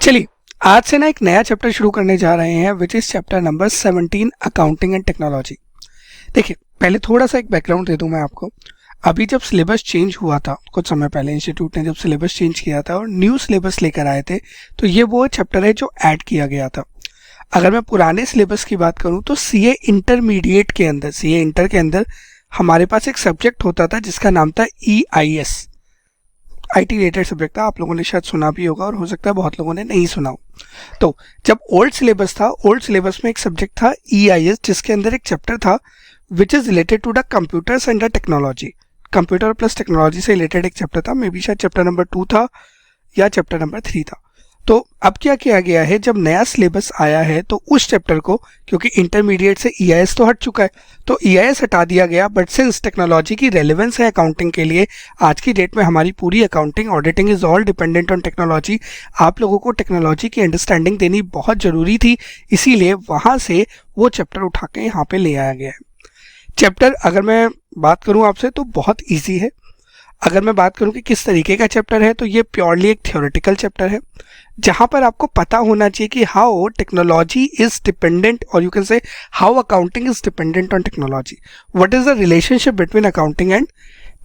चलिए आज से ना एक नया चैप्टर शुरू करने जा रहे हैं which is chapter number 17 accounting and technology. देखिए पहले थोड़ा सा एक बैकग्राउंड दे दूं मैं आपको। अभी जब सिलेबस चेंज हुआ था कुछ समय पहले, इंस्टीट्यूट ने जब सिलेबस चेंज किया था और न्यू सिलेबस लेकर आए थे, तो ये वो चैप्टर है जो ऐड किया गया था। अगर मैं पुराने सिलेबस की बात करूं तो सीए इंटरमीडिएट के अंदर, सीए इंटर के अंदर हमारे पास एक सब्जेक्ट होता था जिसका नाम था EIS, IT रिलेटेड सब्जेक्ट था। आप लोगों ने शायद सुना भी होगा और हो सकता है बहुत लोगों ने नहीं सुना हो। तो जब ओल्ड सिलेबस था, ओल्ड सिलेबस में एक सब्जेक्ट था EIS, जिसके अंदर एक चैप्टर था which is related to the computers and the technology. Computer plus technology से रिलेटेड एक चैप्टर था, मे बी शायद चैप्टर नंबर 2 था या चैप्टर नंबर 3 था। तो अब क्या किया गया है, जब नया सिलेबस आया है तो उस चैप्टर को, क्योंकि इंटरमीडिएट से EIS तो हट चुका है, तो EIS हटा दिया गया। बट सिंस टेक्नोलॉजी की रेलेवेंस है अकाउंटिंग के लिए, आज की डेट में हमारी पूरी accounting, auditing is all dependent on technology. आप लोगों को टेक्नोलॉजी की अंडरस्टैंडिंग देनी बहुत जरूरी थी, इसीलिए वहां से वो चैप्टर उठा के यहाँ पे ले आया गया है। चैप्टर अगर मैं बात करूं आपसे तो बहुत ईजी है। अगर मैं बात करूं कि किस तरीके का चैप्टर है, तो ये प्योरली एक थ्योरेटिकल चैप्टर है, जहां पर आपको पता होना चाहिए कि हाउ टेक्नोलॉजी इज डिपेंडेंट, और you can say how accounting is dependent on technology, what is the relationship between accounting and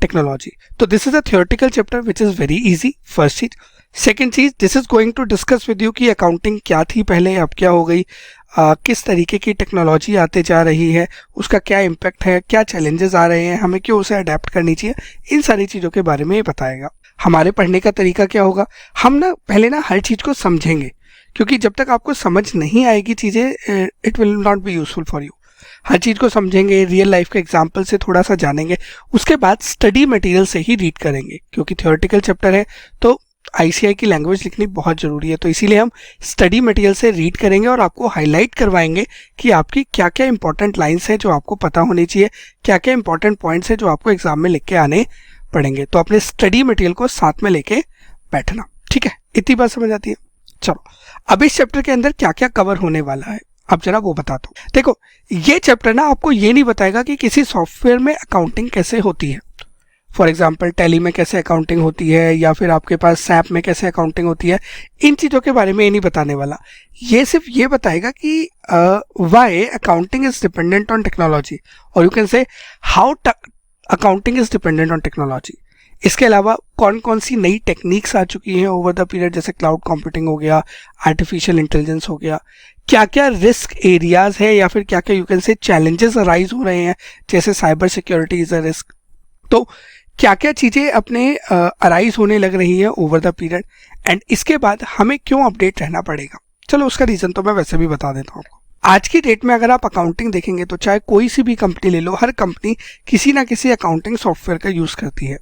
technology. तो this is a theoretical chapter which is very easy, first चीज। Second चीज, this is going to discuss with you कि अकाउंटिंग क्या थी पहले, अब क्या हो गई, किस तरीके की टेक्नोलॉजी आते जा रही है, उसका क्या इम्पैक्ट है, क्या चैलेंजेस आ रहे हैं, हमें क्यों उसे अडेप्ट करनी चाहिए, इन सारी चीज़ों के बारे में ये बताएगा। हमारे पढ़ने का तरीका क्या होगा, हम ना पहले ना हर चीज़ को समझेंगे, क्योंकि जब तक आपको समझ नहीं आएगी चीज़ें, it will not be useful for you. हर चीज़ को समझेंगे, रियल लाइफ के एग्जाम्पल से थोड़ा सा जानेंगे, उसके बाद स्टडी मटेरियल से ही रीड करेंगे, क्योंकि थ्योरेटिकल चैप्टर है तो ICI की लैंग्वेज लिखनी बहुत ज़रूरी है। तो इसीलिए हम स्टडी मटेरियल से रीड करेंगे और आपको हाईलाइट करवाएंगे कि आपकी क्या क्या इंपॉर्टेंट लाइंस हैं जो आपको पता होनी चाहिए, क्या क्या इंपॉर्टेंट पॉइंट्स हैं जो आपको एग्जाम में लिख के आने पड़ेंगे। तो अपने स्टडी मटेरियल को साथ में लेके बैठना, ठीक है, इतनी बात समझ आती है। चलो अब इस चैप्टर के अंदर क्या क्या कवर होने वाला है, अब जरा वो बताता हूँ। देखो ये चैप्टर ना आपको ये नहीं बताएगा कि किसी सॉफ्टवेयर में अकाउंटिंग कैसे होती है। फॉर एग्जाम्पल टैली में कैसे अकाउंटिंग होती है, या फिर आपके पास SAP में कैसे अकाउंटिंग होती है, इन चीज़ों के बारे में ये नहीं बताने वाला। ये सिर्फ ये बताएगा कि why accounting is dependent on technology, और you can say how accounting is dependent on technology. इसके अलावा कौन कौन सी नई टेक्निक्स आ चुकी हैं ओवर द पीरियड, जैसे क्लाउड कंप्यूटिंग हो गया, आर्टिफिशियल इंटेलिजेंस हो गया, क्या क्या रिस्क एरियाज है, या फिर क्या क्या यू कैन से चैलेंजेस अराइज हो रहे हैं, जैसे cyber security is a risk. तो क्या क्या चीज़ें अपने अराइज होने लग रही है ओवर द पीरियड, एंड इसके बाद हमें क्यों अपडेट रहना पड़ेगा। चलो उसका रीज़न तो मैं वैसे भी बता देता हूँ आपको। आज की डेट में अगर आप अकाउंटिंग देखेंगे तो चाहे कोई सी भी कंपनी ले लो, हर कंपनी किसी ना किसी अकाउंटिंग सॉफ्टवेयर का यूज़ करती है,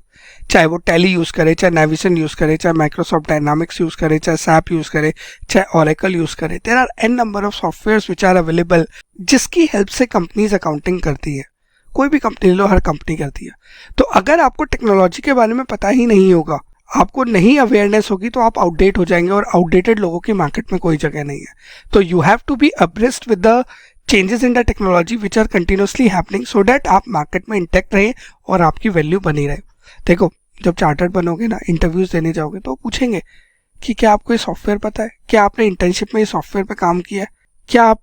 चाहे वो टैली यूज़ करे, चाहे नेविसन यूज़ करे, चाहे माइक्रोसॉफ्ट डायनामिक्स यूज़ करे, चाहे SAP यूज़ करे, चाहे ओरेकल यूज़ करे। There are n number of softwares which are available, जिसकी हेल्प से कंपनीज अकाउंटिंग करती है। कोई भी कंपनी ले लो, हर कंपनी करती है। तो अगर आपको टेक्नोलॉजी के बारे में पता ही नहीं होगा, आपको नहीं अवेयरनेस होगी, तो आप आउटडेट हो जाएंगे, और आउटडेटेड लोगों की मार्केट में कोई जगह नहीं है। तो you have to be abreast with the changes in the technology which are continuously happening, so that आप मार्केट में इंटैक्ट रहे और आपकी वैल्यू बनी रहे। देखो जब चार्टर्ड बनोगे ना, इंटरव्यूज देने जाओगे, तो पूछेंगे कि क्या आपको ये सॉफ्टवेयर पता है, क्या आपने इंटर्नशिप में ये सॉफ्टवेयर पर काम किया है, क्या आप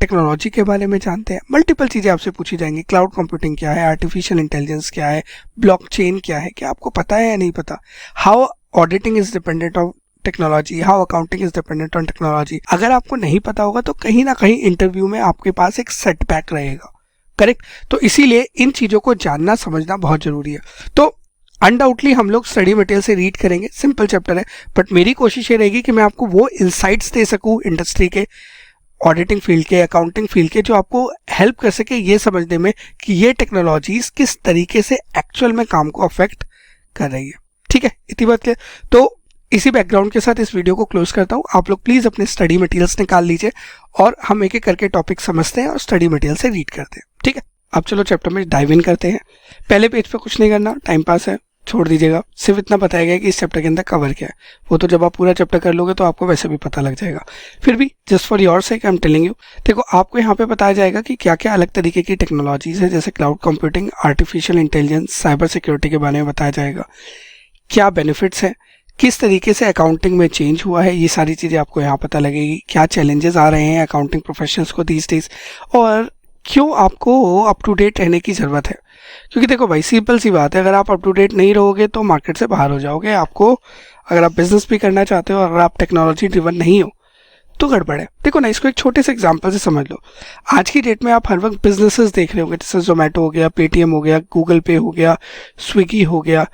टेक्नोलॉजी के बारे में जानते हैं। मल्टीपल चीज़ें आपसे पूछी जाएंगी, क्लाउड कंप्यूटिंग क्या है, आर्टिफिशियल इंटेलिजेंस क्या है, ब्लॉकचेन क्या है, क्या आपको पता है या नहीं पता, how auditing is dependent on technology, how accounting is dependent on technology. अगर आपको नहीं पता होगा तो कहीं ना कहीं इंटरव्यू में आपके पास एक सेटबैक रहेगा, करेक्ट। तो इसीलिए इन चीज़ों को जानना समझना बहुत जरूरी है। तो अनडाउटली हम लोग स्टडी मटेरियल से रीड करेंगे, सिंपल चैप्टर है, बट मेरी कोशिश ये रहेगी कि मैं आपको वो इंसाइट्स दे सकूँ इंडस्ट्री के, ऑडिटिंग फील्ड के, अकाउंटिंग फील्ड के, जो आपको हेल्प कर सके ये समझने में कि ये टेक्नोलॉजीज किस तरीके से एक्चुअल में काम को अफेक्ट कर रही है। ठीक है, इतनी बात क्लियर। तो इसी बैकग्राउंड के साथ इस वीडियो को क्लोज करता हूँ। आप लोग प्लीज़ अपने स्टडी मटेरियल्स निकाल लीजिए और हम एक एक करके टॉपिक समझते हैं और स्टडी मटेरियल से रीड करते हैं, ठीक है। अब चलो चैप्टर में डाइव इन करते हैं। पहले पेज पे कुछ नहीं करना, टाइम पास है, छोड़ दीजिएगा। सिर्फ इतना बताया गया कि इस चैप्टर के अंदर कवर क्या है, वो तो जब आप पूरा चैप्टर कर लोगे तो आपको वैसे भी पता लग जाएगा। फिर भी just for your sake I am telling you, देखो आपको यहाँ पे बताया जाएगा कि क्या क्या अलग तरीके की टेक्नोलॉजीज है, जैसे cloud computing, artificial intelligence, cyber security के बारे में बताया जाएगा, क्या बेनिफिट्स हैं, किस तरीके से अकाउंटिंग में चेंज हुआ है, ये सारी चीज़ें आपको यहाँ पता लगेगी। क्या चैलेंजेस आ रहे हैं अकाउंटिंग प्रोफेशनल्स को दीज डेज, और क्यों आपको अप टू डेट रहने की ज़रूरत है। क्योंकि देखो भाई, सिंपल सी बात है, अगर आप अप टू डेट नहीं रहोगे तो मार्केट से बाहर हो जाओगे। आपको, अगर आप बिजनेस भी करना चाहते हो, अगर आप टेक्नोलॉजी ड्रिवन नहीं हो तो गड़बड़ है। देखो ना, इसको एक छोटे से एग्जांपल से समझ लो। आज की डेट में आप हर वक्त बिजनेसेस देख रहे होंगे, जैसे जोमेटो हो गया, पेटीएम हो गया, गूगल पे हो गया, स्विगी हो गया।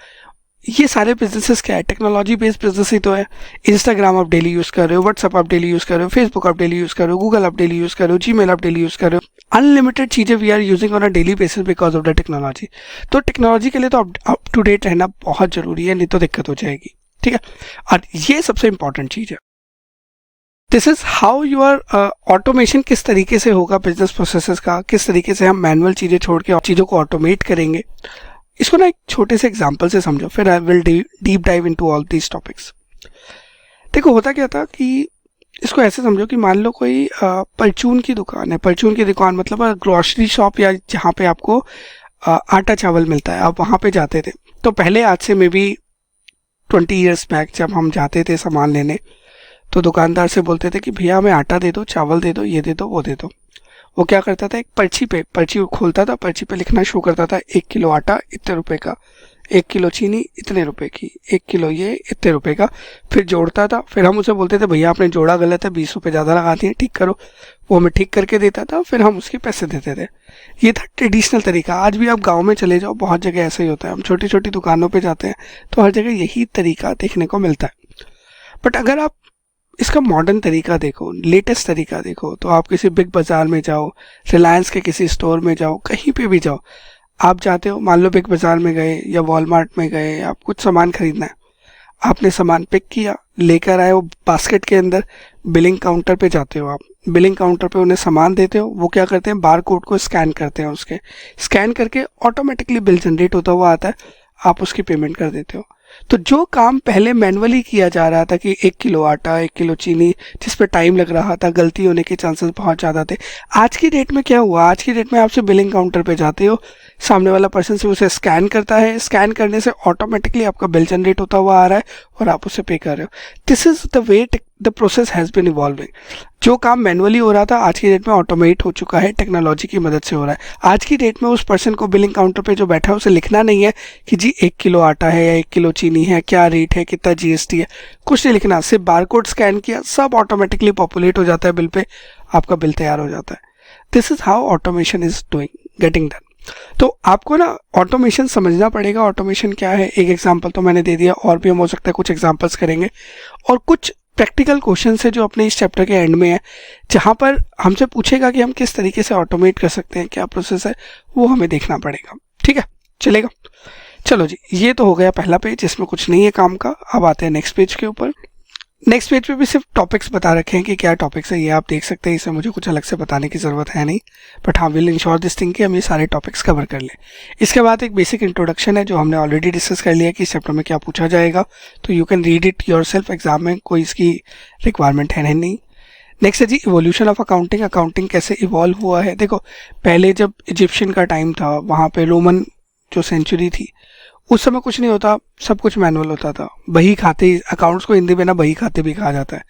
ये सारे बिजनेसेस क्या है? टेक्नोलॉजी बेस्ड बिजनेस ही तो है। इंस्टाग्राम आप डेली यूज़ कर रहे हो, व्हाट्सअप आप डेली यूज़ कर रहे हो, फेसबुक आप डेली यूज़ कर रहे हो, गूगल आप डेली यूज़ कर रहे हो, जीमेल आप डेली यूज़ कर रहे हो। अनलिमिटेड चीज़ें we are using on a daily basis because of the technology. तो टेक्नोलॉजी के लिए तो अप टू डेट रहना बहुत ज़रूरी है, नहीं तो दिक्कत हो जाएगी। ठीक है, और ये सबसे इंपॉर्टेंट चीज़ है। This is how your automation किस तरीके से होगा बिजनेस प्रोसेसेस का, किस तरीके से हम मैनुअल चीज़ें छोड़ के चीज़ों को ऑटोमेट करेंगे। इसको ना एक छोटे से एग्जांपल से समझो, फिर I will deep dive into all these topics. देखो होता क्या था कि इसको ऐसे समझो कि मान लो कोई परचून की दुकान है। परचून की दुकान मतलब ग्रोसरी शॉप, या जहाँ पे आपको आटा चावल मिलता है, आप वहाँ पे जाते थे। तो पहले, आज से मे बी 20 ईयर्स बैक, जब हम जाते थे सामान लेने, तो दुकानदार से बोलते थे कि भैया हमें आटा दे दो, चावल दे दो, ये दे दो, वो दे दो। वो क्या करता था, एक पर्ची खोलता था, पर्ची पे लिखना शुरू करता था, 1 किलो आटा इतने रुपए का, 1 किलो चीनी इतने रुपए की, 1 किलो ये इतने रुपए का। फिर जोड़ता था। फिर हम उसे बोलते थे भैया आपने जोड़ा गलत है, 20 रुपये ज़्यादा लगा दिए, ठीक करो। वो हमें ठीक करके देता था, फिर हम उसके पैसे देते थे। ये था ट्रेडिशनल तरीका। आज भी आप गाँव में चले जाओ, बहुत जगह ऐसा ही होता है। हम छोटी छोटी दुकानों पर जाते हैं तो हर जगह यही तरीका देखने को मिलता है। बट अगर आप इसका मॉडर्न तरीका देखो, लेटेस्ट तरीका देखो, तो आप किसी बिग बाज़ार में जाओ, रिलायंस के किसी स्टोर में जाओ, कहीं पे भी जाओ, आप जाते हो, मान लो बिग बाज़ार में गए या वॉलमार्ट में गए, आप कुछ सामान खरीदना है, आपने सामान पिक किया, लेकर आए, वो बास्केट के अंदर, बिलिंग काउंटर पे जाते हो। आप बिलिंग काउंटर पे उन्हें सामान देते हो, वो क्या करते हैं, बार कोड को स्कैन करते हैं, उसके स्कैन करके ऑटोमेटिकली बिल जनरेट होता हुआ आता है, आप उसकी पेमेंट कर देते हो। तो जो काम पहले मैनुअली किया जा रहा था कि 1 किलो आटा, 1 किलो चीनी, जिस पे टाइम लग रहा था, गलती होने के चांसेस बहुत ज़्यादा थे, आज की डेट में क्या हुआ, आज की डेट में आपसे बिलिंग काउंटर पे जाते हो, सामने वाला पर्सन से उसे स्कैन करता है, स्कैन करने से ऑटोमेटिकली आपका बिल जनरेट होता हुआ आ रहा है और आप उसे पे कर रहे हो। This is the way the process has been evolving. जो काम मैनुअली हो रहा था, आज की डेट में ऑटोमेट हो चुका है, टेक्नोलॉजी की मदद से हो रहा है। आज की डेट में उस पर्सन को बिलिंग काउंटर पे जो बैठा है उसे लिखना नहीं है कि जी 1 किलो आटा है या 1 किलो चीनी है, क्या रेट है, कितना जीएसटी है, कुछ नहीं लिखना। सिर्फ बारकोड स्कैन किया, सब ऑटोमेटिकली पॉपुलेट हो जाता है बिल पे, आपका बिल तैयार हो जाता है। This is how automation is doing getting done. तो आपको ना ऑटोमेशन समझना पड़ेगा। ऑटोमेशन क्या है, एक एग्जांपल तो मैंने दे दिया, और भी हम हो सकता है कुछ एग्जांपल्स करेंगे, और कुछ प्रैक्टिकल क्वेश्चन है जो अपने इस चैप्टर के एंड में है, जहाँ पर हमसे पूछेगा कि हम किस तरीके से ऑटोमेट कर सकते हैं, क्या प्रोसेस है, वो हमें देखना पड़ेगा। ठीक है, चलेगा। चलो जी, ये तो हो गया पहला पेज, जिसमें कुछ नहीं है काम का। अब आते हैं नेक्स्ट पेज के ऊपर। नेक्स्ट पेज पे भी सिर्फ टॉपिक्स बता रखे हैं कि क्या टॉपिक्स है, ये आप देख सकते हैं। इसे मुझे कुछ अलग से बताने की ज़रूरत है नहीं, बट हाँ, विल इंश्योर दिस थिंग कि हम ये सारे टॉपिक्स कवर कर लें। इसके बाद एक बेसिक इंट्रोडक्शन है जो हमने ऑलरेडी डिस्कस कर लिया कि इस चैप्टर में क्या पूछा जाएगा, तो you can read it yourself. Exam में कोई इसकी रिक्वायरमेंट है नहीं। नेक्स्ट है जी इवोल्यूशन ऑफ अकाउंटिंग। अकाउंटिंग कैसे इवॉल्व हुआ है। देखो, पहले जब इजिप्शियन का टाइम था, वहाँ पे रोमन जो सेंचुरी थी, उस समय कुछ नहीं होता, सब कुछ मैनुअल होता था। बही खाते, अकाउंट्स को हिंदी में ना बही खाते भी कहा जाता है।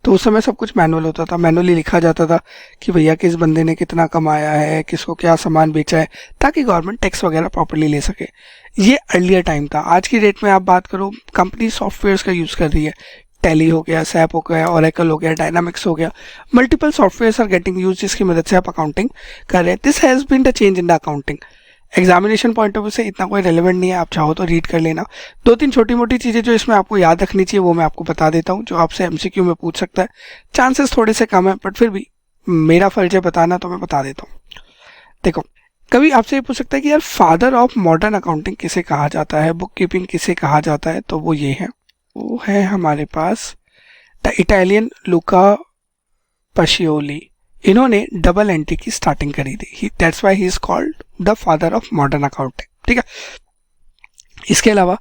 तो उस समय सब कुछ मैनुअल होता था, मैनुअली लिखा जाता था कि भैया किस बंदे ने कितना कमाया है, किसको क्या सामान बेचा है, ताकि गवर्नमेंट टैक्स वगैरह प्रॉपर्ली ले सके। ये अर्लियर टाइम था। आज की डेट में आप बात करो, कंपनी सॉफ्टवेयर्स का यूज़ कर रही है। टैली हो गया, सैप हो गया, ओरेकल हो गया, डायनामिक्स हो गया, multiple softwares are getting use, जिसकी मदद से आप अकाउंटिंग कर रहे हैं। This has been the change in the accounting. Examination point of view से इतना कोई रेलेवेंट नहीं है, आप चाहो तो रीड कर लेना। 2-3 छोटी मोटी चीज़ें जो इसमें आपको याद रखनी चाहिए वो मैं आपको बता देता हूँ, जो आपसे एमसीक्यू में पूछ सकता है। चांसेस थोड़े से कम है, बट फिर भी मेरा फर्ज है बताना, तो मैं बता देता हूँ। देखो, कभी आपसे ये पूछ सकता है कि यार फादर ऑफ मॉडर्न अकाउंटिंग किसे कहा जाता है, बुक कीपिंग किसे कहा जाता है, तो वो ये है, वो है हमारे पास द इटालियन लुका पाशियोली। इन्होंने डबल एंट्री की स्टार्टिंग करी थी, that's why he is called the father of modern accounting. ठीक है, इसके अलावा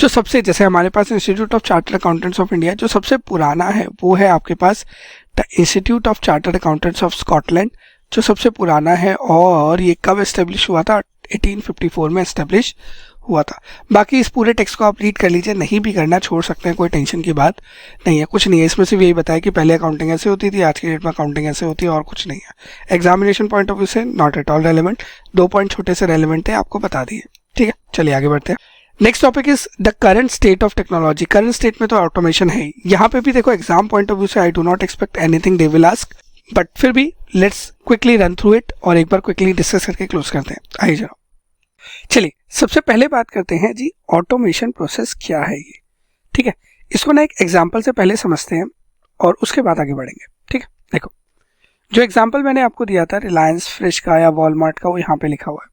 जो सबसे, जैसे हमारे पास institute of chartered accountants of India, जो सबसे पुराना है वो है आपके पास the institute of chartered accountants of Scotland, जो सबसे पुराना है। और ये कब एस्टेब्लिश हुआ था, 1854 में एस्टेब्लिश हुआ था। बाकी इस पूरे टेक्स्ट को आप रीड कर लीजिए, नहीं भी करना छोड़ सकते हैं, कोई टेंशन की बात नहीं है, कुछ नहीं है इसमें। सिर्फ यही बताया कि पहले अकाउंटिंग ऐसे होती थी, आज की डेट में अकाउंटिंग ऐसे होती है, और कुछ नहीं है। एग्जामिनेशन पॉइंट ऑफ व्यू से not at all relevant, 2 point छोटे से रेलिवेंट थे, आपको बता दिए। ठीक है, चलिए आगे बढ़ते हैं। Next topic is the current state of technology. Current state में तो ऑटोमेशन है ही। यहाँ पे भी देखो एग्जाम पॉइंट ऑफ व्यू से I do not expect anything they will ask, but फिर भी let's quickly run through it और एक बार क्विकली डिस्कस करके क्लोज करते हैं। आइए जरा, चलिए सबसे पहले बात करते हैं जी ऑटोमेशन प्रोसेस क्या है ये। ठीक है, इसको ना एक एग्जांपल से पहले समझते हैं और उसके बाद आगे बढ़ेंगे। ठीक है, देखो जो एग्जांपल मैंने आपको दिया था रिलायंस फ्रेश का या वॉलमार्ट का, वो यहाँ पे लिखा हुआ है।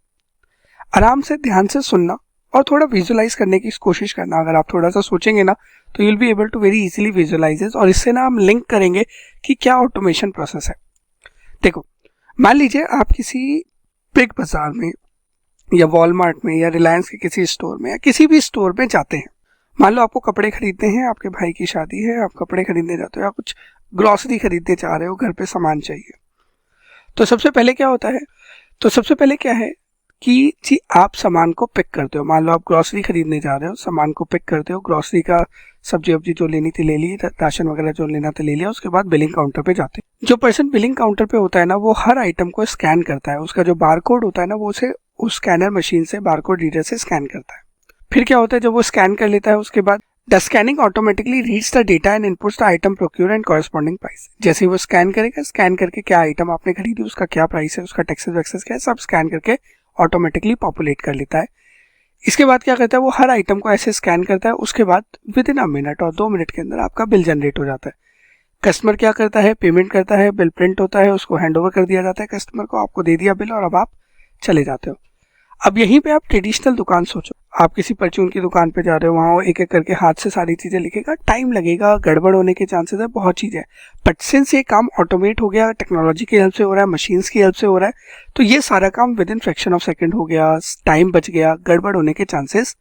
आराम से ध्यान से सुनना और थोड़ा विजुअलाइज करने की कोशिश करना। अगर आप थोड़ा सा सोचेंगे ना तो you will be able to very easily visualise it, और इससे ना हम लिंक करेंगे कि क्या ऑटोमेशन प्रोसेस है। देखो मान लीजिए आप किसी बिग बाजार में या वॉलमार्ट में या रिलायंस के किसी स्टोर में या किसी भी स्टोर में जाते हैं। मान लो आपको कपड़े खरीदने हैं, आपके भाई की शादी है, आप कपड़े खरीदने जाते हो या कुछ ग्रॉसरी खरीदने चाह रहे हो, घर पे सामान चाहिए। तो सबसे पहले क्या होता है, तो सबसे पहले क्या है कि जी आप सामान को पिक करते हो। मान लो आप ग्रॉसरी खरीदने जा रहे हो, सामान को पिक करते हो, ग्रॉसरी का सब्जी वब्जी जो लेनी थी ले ली, राशन वगैरह जो लेना था ले लिया। उसके बाद बिलिंग काउंटर पे जाते हैं। जो पर्सन बिलिंग काउंटर पे होता है ना, वो हर आइटम को स्कैन करता है। उसका जो बारकोड होता है ना, वो उसे उस स्कैनर मशीन से बारकोड रीडर से स्कैन करता है। फिर क्या होता है, जब वो स्कैन कर लेता है उसके बाद the scanning automatically reads the data and inputs the item procure and corresponding price. जैसे ही वो स्कैन करेगा, स्कैन करके क्या आइटम आपने खरीदी, उसका क्या प्राइस है, उसका टैक्सेस वैक्सेस क्या है, सब स्कैन करके ऑटोमेटिकली पॉपुलेट कर लेता है। इसके बाद क्या करता है, वो हर आइटम को ऐसे स्कैन करता है। उसके बाद विद इन अ मिनट और 2 मिनट के अंदर आपका बिल जनरेट हो जाता है। कस्टमर क्या करता है, पेमेंट करता है, बिल प्रिंट होता है, उसको हैंड ओवर कर दिया जाता है कस्टमर को, आपको दे दिया बिल और अब आप चले जाते हो। अब यहीं पे आप ट्रेडिशनल दुकान सोचो, आप किसी परचून की दुकान पे जा रहे हो, वहाँ वो एक एक करके हाथ से सारी चीज़ें लिखेगा, टाइम लगेगा, गड़बड़ होने के चांसेस है, बहुत चीज़ें। बट सिंस ये काम ऑटोमेट हो गया, टेक्नोलॉजी की हेल्प से हो रहा है, मशीन्स की हेल्प से हो रहा है, तो ये सारा काम with in fraction of second हो गया, टाइम बच गया, गड़बड़ होने के चांसेस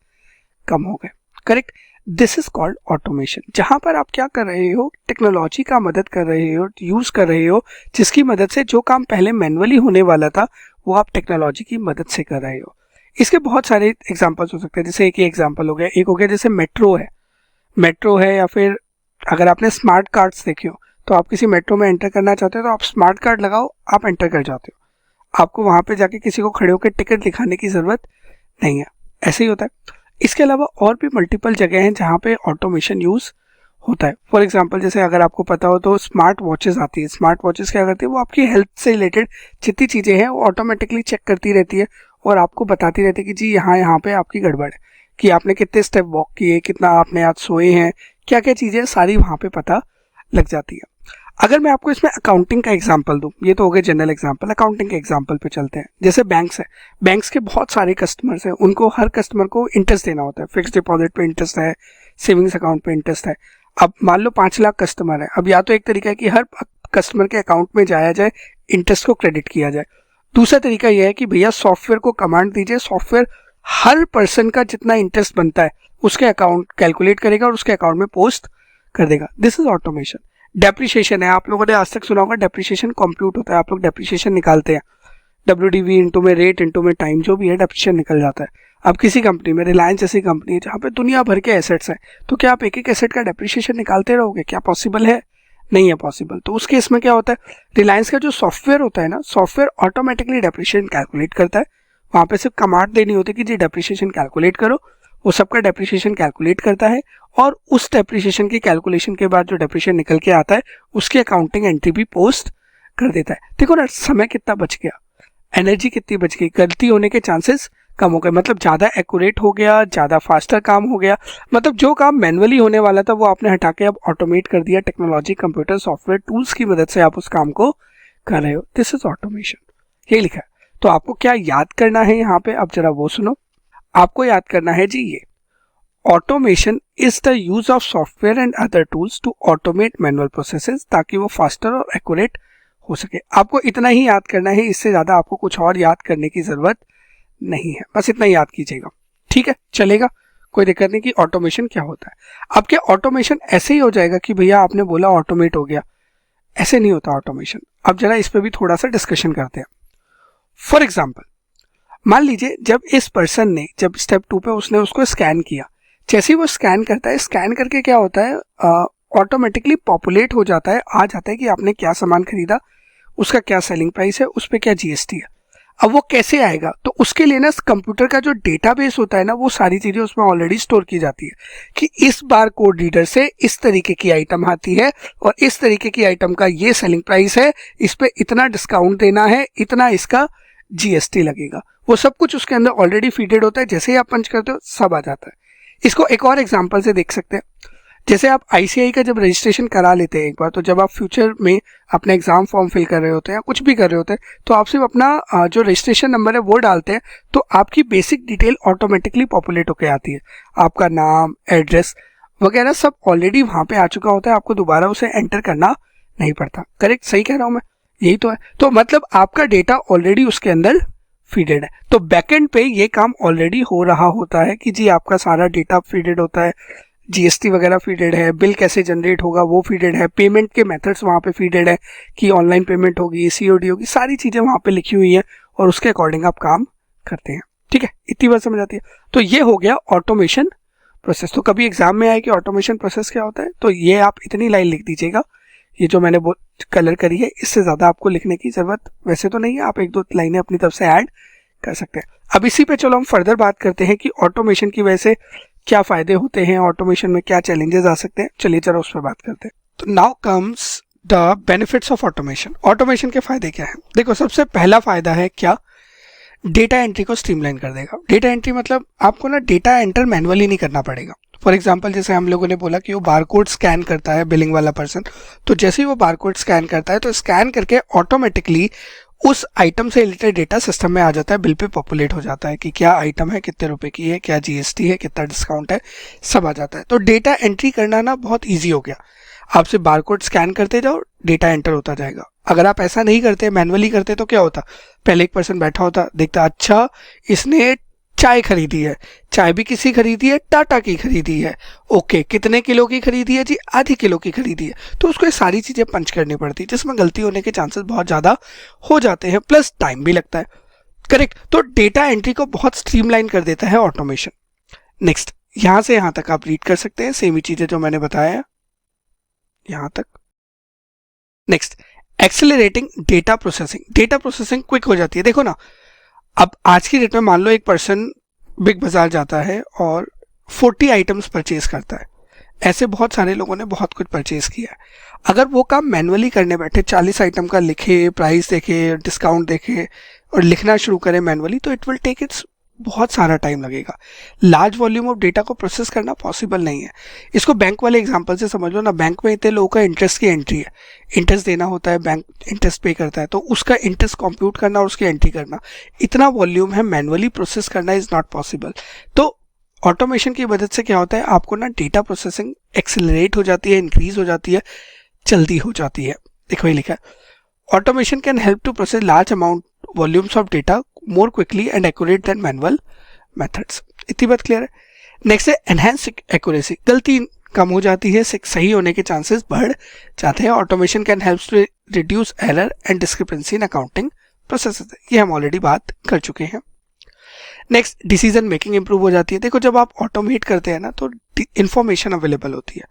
कम हो गए। Correct, this is called automation. जहां पर आप क्या कर रहे हो, टेक्नोलॉजी का मदद कर रहे हो, यूज कर रहे हो, जिसकी मदद से जो काम पहले मैनुअली होने वाला था वो आप टेक्नोलॉजी की मदद से कर रहे हो। इसके बहुत सारे एग्जांपल्स हो सकते हैं। जैसे एक ही एग्जांपल हो गया, एक हो गया जैसे मेट्रो है या फिर अगर आपने स्मार्ट कार्ड्स देखे हो, तो आप किसी मेट्रो में एंटर करना चाहते हो तो आप स्मार्ट कार्ड लगाओ, आप एंटर कर जाते हो। आपको वहां पे जाके किसी को खड़े होकर टिकट दिखाने की जरूरत नहीं है। ऐसे ही होता है। इसके अलावा और भी मल्टीपल जगह हैं जहाँ पे ऑटोमेशन यूज होता है। फॉर एग्जांपल जैसे अगर आपको पता हो तो स्मार्ट वॉचेस आती है। स्मार्ट वॉचेस क्या करती है, वो आपकी हेल्थ से रिलेटेड जितनी चीज़ें हैं वो ऑटोमेटिकली चेक करती रहती है और आपको बताती रहती है कि जी यहाँ पे आपकी गड़बड़ है, कि आपने कितने स्टेप वॉक किए, कितना आपने आज सोए हैं, क्या क्या चीज़ें सारी वहाँ पे पता लग जाती है। अगर मैं आपको इसमें अकाउंटिंग का एग्जांपल दूं, ये तो हो गया जनरल एग्जांपल, अकाउंटिंग के एग्जांपल पे चलते हैं। जैसे बैंक्स है, बैंक्स के बहुत सारे कस्टमर्स हैं, उनको हर कस्टमर को इंटरेस्ट देना होता है। फिक्स डिपॉजिट पे इंटरेस्ट है, सेविंग्स अकाउंट पे इंटरेस्ट है। अब मान लो 5 लाख कस्टमर है। अब या तो एक तरीका है कि हर कस्टमर के अकाउंट में जाया जाए, इंटरेस्ट को क्रेडिट किया जाए। दूसरा तरीका यह है कि भैया सॉफ्टवेयर को कमांड दीजिए, सॉफ्टवेयर हर पर्सन का जितना इंटरेस्ट बनता है उसके अकाउंट कैलकुलेट करेगा और उसके अकाउंट में पोस्ट कर देगा। This is automation. डेप्रिसिएशन है, आप लोगों ने आज तक सुना होगा डेप्रिसिएशन कंप्यूट होता है, आप लोग डेप्रिसिएशन निकालते हैं, WDV इंटू में रेट इंटू में टाइम, जो भी है डेप्रिसिएशन निकल जाता है। अब किसी कंपनी में, रिलायंस जैसी कंपनी है जहाँ पे दुनिया भर के एसेट्स हैं, तो क्या आप एक एक एसेट का डेप्रिसिएशन निकालते रहोगे? क्या पॉसिबल है? नहीं है पॉसिबल। तो उस केस में क्या होता है, रिलायंस का जो सॉफ्टवेयर होता है ना, सॉफ्टवेयर ऑटोमेटिकली डेप्रिसिएशन कैलकुलेट करता है। वहाँ पे सिर्फ कमांड देनी होती है कि जी डेप्रिसिएशन कैलकुलेट करो, वो सबका डेप्रिसिएशन कैलकुलेट करता है और उस डेप्रिसिएशन की कैलकुलेशन के बाद जो डेप्रिसिएशन निकल के आता है उसकी अकाउंटिंग एंट्री भी पोस्ट कर देता है। देखो ना, समय कितना बच गया, एनर्जी कितनी बच गई, गलती होने के चांसेस कम हो गए, मतलब ज़्यादा एक्यूरेट हो गया, ज़्यादा फास्टर काम हो गया। मतलब जो काम मैनुअली होने वाला था वो आपने हटा के अब ऑटोमेट कर दिया। टेक्नोलॉजी, कंप्यूटर, सॉफ्टवेयर टूल्स की मदद से आप उस काम को कर रहे हो। दिस इज ऑटोमेशन, ये लिखा है। तो आपको क्या याद करना है यहाँ पे, अब जरा वो सुनो। आपको याद करना है जी, ये automation is the use of software and other tools to automate manual processes, ताकि वो फास्टर और एक्यूरेट हो सके। आपको इतना ही याद करना है, इससे ज्यादा आपको कुछ और याद करने की जरूरत नहीं है, बस इतना याद कीजिएगा। ठीक है, चलेगा, कोई दिक्कत नहीं कि ऑटोमेशन क्या होता है। अब क्या ऑटोमेशन ऐसे ही हो जाएगा कि भैया आपने बोला ऑटोमेट हो गया? ऐसे नहीं होता ऑटोमेशन। अब जरा इस पे भी थोड़ा सा डिस्कशन करते हैं। फॉर एग्जाम्पल, मान लीजिए जब इस पर्सन ने, जब स्टेप 2 पे उसने उसको स्कैन किया, जैसे ही वो स्कैन करता है, स्कैन करके क्या होता है, ऑटोमेटिकली पॉपुलेट हो जाता है, आ जाता है कि आपने क्या सामान खरीदा, उसका क्या सेलिंग प्राइस है, उस पर क्या जीएसटी है। अब वो कैसे आएगा, तो उसके लिए ना कंप्यूटर का जो डेटाबेस होता है ना, वो सारी चीजें उसमें ऑलरेडी स्टोर की जाती है कि इस बार कोड रीडर से इस तरीके की आइटम आती है और इस तरीके की आइटम का ये सेलिंग प्राइस है, इस पे इतना डिस्काउंट देना है, इतना इसका जीएसटी लगेगा। वो सब कुछ उसके अंदर ऑलरेडी फीडेड होता है, जैसे ही आप पंच करते हो सब आ जाता है। इसको एक और एग्जांपल से देख सकते हैं। जैसे आप आईसीआई का जब रजिस्ट्रेशन करा लेते हैं एक बार, तो जब आप फ्यूचर में अपना एग्जाम फॉर्म फिल कर रहे होते हैं या कुछ भी कर रहे होते हैं, तो आप सिर्फ अपना जो रजिस्ट्रेशन नंबर है वो डालते हैं, तो आपकी बेसिक डिटेल ऑटोमेटिकली पॉपुलेट होकर आती है। आपका नाम, एड्रेस वगैरह सब ऑलरेडी वहाँ पे आ चुका होता है, आपको दोबारा उसे एंटर करना नहीं पड़ता। करेक्ट, सही कह रहा हूँ मैं? यही तो है। तो मतलब आपका डेटा ऑलरेडी उसके अंदर फीडेड है। तो बैकएंड पे ये काम ऑलरेडी हो रहा होता है कि जी आपका सारा डेटा फीडेड होता है, जीएसटी वगैरह फीडेड है, बिल कैसे जनरेट होगा वो फीडेड है, पेमेंट के मेथड्स वहाँ पे फीडेड है कि ऑनलाइन पेमेंट होगी, सीओडी होगी, सारी चीज़ें वहाँ पे लिखी हुई हैं और उसके अकॉर्डिंग आप काम करते हैं। ठीक है, इतनी बात समझ आती है। तो ये हो गया ऑटोमेशन प्रोसेस। तो कभी एग्जाम में आए कि ऑटोमेशन प्रोसेस क्या होता है, तो ये आप इतनी लाइन लिख दीजिएगा, ये जो मैंने वो कलर करी है, इससे ज़्यादा आपको लिखने की ज़रूरत वैसे तो नहीं है, आप एक दो लाइनें अपनी तरफ से ऐड कर सकते हैं। अब इसी पे चलो हम फर्दर बात करते हैं कि ऑटोमेशन की वजह से क्या फ़ायदे होते हैं, ऑटोमेशन में क्या चैलेंजेस आ सकते हैं। चलिए जरा उस पर बात करते हैं। तो now comes the benefits of automation. Automation के फ़ायदे क्या हैं? देखो, सबसे पहला फ़ायदा है क्या, डेटा एंट्री को स्ट्रीमलाइन कर देगा। डेटा एंट्री मतलब आपको ना डेटा एंटर मैनुअली नहीं करना पड़ेगा। फॉर एग्जाम्पल जैसे हम लोगों ने बोला कि वो बारकोड स्कैन करता है बिलिंग वाला पर्सन, तो जैसे ही वो बारकोड स्कैन करता है तो स्कैन करके ऑटोमेटिकली उस आइटम से रिलेटेड डेटा सिस्टम में आ जाता है, बिल पे पॉपुलेट हो जाता है कि क्या आइटम है, कितने रुपए की है, क्या जीएसटी है, कितना डिस्काउंट है, सब आ जाता है। तो डेटा एंट्री करना ना बहुत ईजी हो गया। आपसे बारकोड स्कैन करते जाओ, डेटा एंटर होता जाएगा। अगर आप ऐसा नहीं करते, मैनुअली करते, तो क्या होता, पहले एक पर्सन बैठा होता, देखता अच्छा इसने चाय खरीदी है, चाय भी किसी खरीदी है, टाटा की खरीदी है, ओके कितने किलो की खरीदी है जी, आधी किलो की खरीदी है। तो उसको ये सारी चीज़ें पंच करनी पड़ती है, जिसमें गलती होने के चांसेस बहुत ज़्यादा हो जाते हैं, प्लस टाइम भी लगता है। करेक्ट, तो डेटा एंट्री को बहुत स्ट्रीमलाइन कर देता है ऑटोमेशन। नेक्स्ट, यहाँ से यहाँ तक आप रीड कर सकते हैं, सेम ही चीज़ें जो मैंने बताया यहाँ तक। Next, accelerating data processing. Data processing quick हो जाती है। देखो ना, अब आज की डेट में मान लो एक पर्सन बिग बाजार जाता है और 40 आइटम्स परचेज करता है। ऐसे बहुत सारे लोगों ने बहुत कुछ परचेज किया है। अगर वो काम मैनुअली करने बैठे, 40 आइटम का लिखे, प्राइस देखे, डिस्काउंट देखे और लिखना शुरू करें मैनुअली, तो इट विल टेक इट्स बहुत सारा टाइम लगेगा। लार्ज वॉल्यूम ऑफ डेटा को प्रोसेस करना पॉसिबल नहीं है। इसको बैंक वाले एग्जांपल से समझ लो ना, बैंक में इतने लोगों का इंटरेस्ट की एंट्री है, इंटरेस्ट देना होता है, बैंक इंटरेस्ट पे करता है, तो उसका इंटरेस्ट कंप्यूट करना और उसकी एंट्री करना, इतना वॉल्यूम है, मैनुअली प्रोसेस करना इज नॉट पॉसिबल। तो ऑटोमेशन की मदद से क्या होता है, आपको ना डेटा प्रोसेसिंग एक्सेलरेट हो जाती है, इंक्रीज हो जाती है, जल्दी हो जाती है। देखो ये लिखा है, automation can help to process large amount volumes of data more quickly and accurate than manual methods। इतनी बात क्लियर है। नेक्स्ट है एनहेंस एक्यूरेसी। गलती कम हो जाती है, सही होने के चांसेस बढ़ जाते हैं। Automation can help to reduce error and discrepancy in accounting processes. ये हम ऑलरेडी बात कर चुके हैं। नेक्स्ट, डिसीजन मेकिंग इंप्रूव हो जाती है। देखो, जब आप ऑटोमेट करते हैं ना, तो इन्फॉर्मेशन अवेलेबल होती है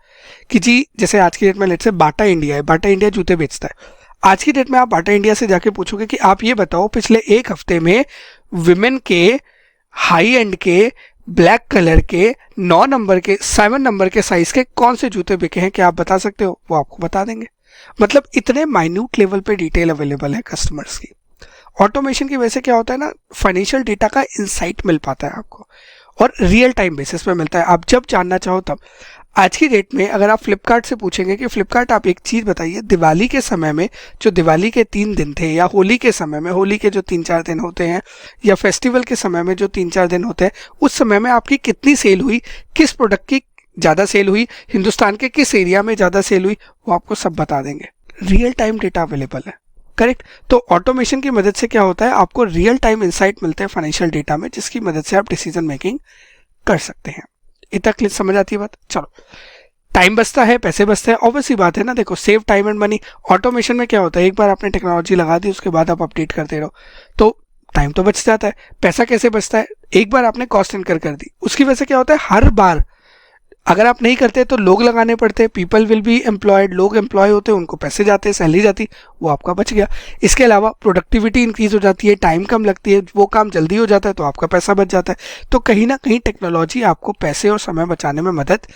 कि जी, जैसे आज की डेट में लेट्स से बाटा इंडिया है, बाटा इंडिया जूते बेचता है। आज की डेट में आप बाटा इंडिया से जाके पूछोगे कि आप ये बताओ पिछले एक हफ्ते में विमेन के हाई एंड के ब्लैक कलर के 9 नंबर के 7 नंबर के साइज के कौन से जूते बिके हैं, क्या आप बता सकते हो? वो आपको बता देंगे। मतलब इतने माइन्यूट लेवल पे डिटेल अवेलेबल है कस्टमर्स की। ऑटोमेशन की वजह से क्या होता है ना, फाइनेंशियल डेटा का इंसाइट मिल पाता है आपको और रियल टाइम बेसिस पे मिलता है, आप जब जानना चाहो तब। आज की डेट में अगर आप फ्लिपकार्ट से पूछेंगे कि फ्लिपकार्ट आप एक चीज़ बताइए, दिवाली के समय में जो दिवाली के 3 दिन थे, या होली के समय में होली के जो 3-4 दिन होते हैं, या फेस्टिवल के समय में जो 3-4 दिन होते हैं, उस समय में आपकी कितनी सेल हुई, किस प्रोडक्ट की ज़्यादा सेल हुई, हिंदुस्तान के किस एरिया में ज़्यादा सेल हुई, वो आपको सब बता देंगे। रियल टाइम डेटा अवेलेबल है। करेक्ट, तो ऑटोमेशन की मदद से क्या होता है, आपको रियल टाइम इंसाइट मिलते हैं फाइनेंशियल डेटा में, जिसकी मदद से आप डिसीजन मेकिंग कर सकते हैं। इतना क्लियर समझ आती है बात? चलो, टाइम बचता है, पैसे बचते हैं, ऑब्वियसली बात है ना। देखो, save time and money. Automation में क्या होता है, एक बार आपने टेक्नोलॉजी लगा दी, उसके बाद आप अपडेट करते रहो, तो टाइम तो बच जाता है। पैसा कैसे बचता है? एक बार आपने कॉस्ट इनकर कर दी, उसकी वजह से क्या होता है, हर बार अगर आप नहीं करते तो लोग लगाने पड़ते हैं, पीपल विल बी एम्प्लॉयड, लोग एम्प्लॉय होते हैं, उनको पैसे जाते हैं, सैलरी जाती, वो आपका बच गया। इसके अलावा प्रोडक्टिविटी इंक्रीज हो जाती है, टाइम कम लगती है, वो काम जल्दी हो जाता है, तो आपका पैसा बच जाता है। तो कहीं ना कहीं टेक्नोलॉजी आपको पैसे और समय बचाने में मदद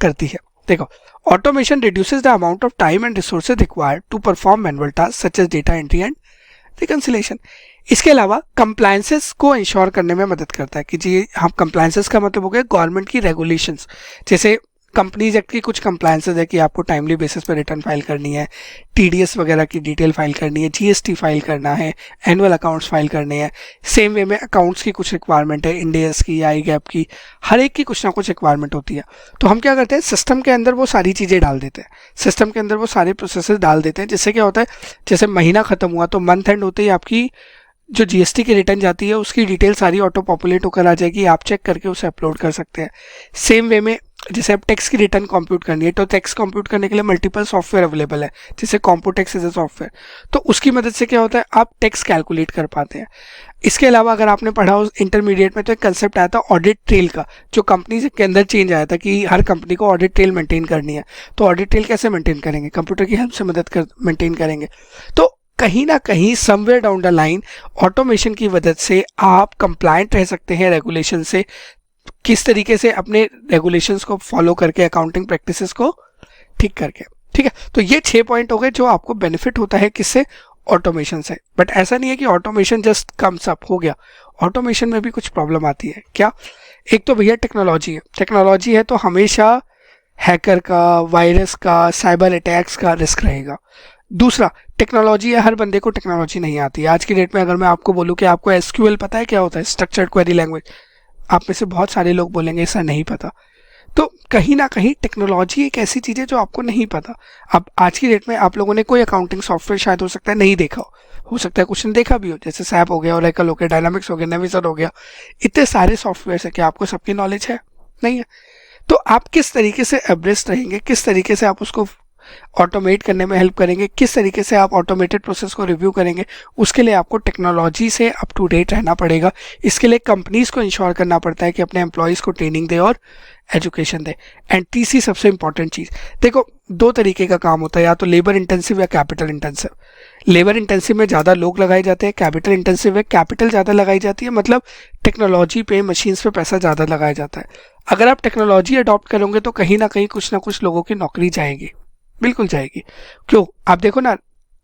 करती है। देखो, automation reduces the amount of time and resources required to perform manual task such as data entry and reconciliation. इसके अलावा कंप्लायंसेस को इंश्योर करने में मदद करता है कि जी हम कंप्लायंसेस का मतलब हो गया गवर्नमेंट की रेगुलेशंस, जैसे कंपनीज एक्ट की कुछ कंप्लायंसेस है कि आपको टाइमली बेसिस पे रिटर्न फाइल करनी है, टीडीएस वगैरह की डिटेल फाइल करनी है, जीएसटी फाइल करना है, एनुअल अकाउंट्स फाइल करने हैं। सेम वे में अकाउंट्स की कुछ रिक्वायरमेंट है, इंडियस की, आई गैप की, हर एक की कुछ ना कुछ रिक्वायरमेंट होती है। तो हम क्या करते हैं, सिस्टम के अंदर वो सारी चीज़ें डाल देते हैं, सिस्टम के अंदर वो सारे प्रोसेसेस डाल देते हैं, जिससे क्या होता है, जैसे महीना खत्म हुआ तो मंथ एंड होते ही आपकी जो जीएसटी की रिटर्न जाती है उसकी डिटेल सारी ऑटो पॉपुलेट होकर आ जाएगी, आप चेक करके उसे अपलोड कर सकते हैं। सेम वे में जैसे अब टैक्स की रिटर्न कंप्यूट करनी है तो टैक्स कंप्यूट करने के लिए मल्टीपल सॉफ्टवेयर अवेलेबल है, जैसे कॉम्पोटेक्स इज ए सॉफ्टवेयर, तो उसकी मदद से क्या होता है, आप टैक्स कैलकुलेट कर पाते हैं। इसके अलावा अगर आपने पढ़ा हो इंटरमीडिएट में तो एक कंसेप्ट आया था ऑडिट ट्रेल का, जो कंपनी के अंदर चेंज आया था कि हर कंपनी को ऑडिट ट्रेल मेंटेन करनी है। तो ऑडिट ट्रेल कैसे मेंटेन करेंगे, कंप्यूटर की हेल्प से मदद कर मेंटेन करेंगे। तो कहीं ना कहीं somewhere down the line automation की मदद से आप कंप्लायंट रह सकते हैं रेगुलेशन से, किस तरीके से अपने रेगुलेशंस को फॉलो करके, अकाउंटिंग प्रैक्टिसेस को ठीक करके। ठीक है, तो ये 6 पॉइंट हो गए जो आपको बेनिफिट होता है किससे, ऑटोमेशन से। बट ऐसा नहीं है कि ऑटोमेशन जस्ट कम्स अप हो गया, ऑटोमेशन में भी कुछ प्रॉब्लम आती है। क्या? एक तो भैया टेक्नोलॉजी है तो हमेशा हैकर का, वायरस का, साइबर अटैक्स का रिस्क रहेगा। दूसरा, टेक्नोलॉजी है, हर बंदे को टेक्नोलॉजी नहीं आती है। आज की डेट में अगर मैं आपको बोलूं कि आपको एसक्यूएल पता है क्या होता है, स्ट्रक्चर्ड क्वेरी लैंग्वेज, आप में से बहुत सारे लोग बोलेंगे सर नहीं पता। तो कहीं ना कहीं टेक्नोलॉजी एक ऐसी चीज़ है जो आपको नहीं पता। अब आज की डेट में आप लोगों ने कोई अकाउंटिंग सॉफ्टवेयर शायद हो सकता है नहीं देखा हो सकता है कुछ ने देखा भी हो, जैसे सैप हो गया, ओरेकल हो गया, डायनामिक्स हो गया, नेविसन हो गया, इतने सारे सॉफ्टवेयर है, क्या आपको सबकी नॉलेज है? नहीं है। तो आप किस तरीके से एब्रेस्ट रहेंगे, किस तरीके से आप उसको ऑटोमेट करने में हेल्प करेंगे, किस तरीके से आप ऑटोमेटेड प्रोसेस को रिव्यू करेंगे, उसके लिए आपको टेक्नोलॉजी से अप टू डेट रहना पड़ेगा। इसके लिए कंपनीज को इंश्योर करना पड़ता है कि अपने एम्प्लॉयज़ को ट्रेनिंग दे और एजुकेशन दे। एंड तीसरी सबसे इंपॉर्टेंट चीज़, देखो 2 तरीके का काम होता है, या तो लेबर इंटेंसिव या कैपिटल इंटेंसिव। लेबर इंटेंसिव में ज़्यादा लोग लगाए जाते हैं, कैपिटल इंटेंसिव में कैपिटल ज़्यादा लगाई जाती है, मतलब टेक्नोलॉजी पे, मशीन्स पे पैसा ज़्यादा लगाया जाता है। अगर आप टेक्नोलॉजी अडॉप्ट करोगे तो कहीं ना कुछ लोगों की नौकरी जाएगी, बिल्कुल जाएगी। क्यों? आप देखो ना,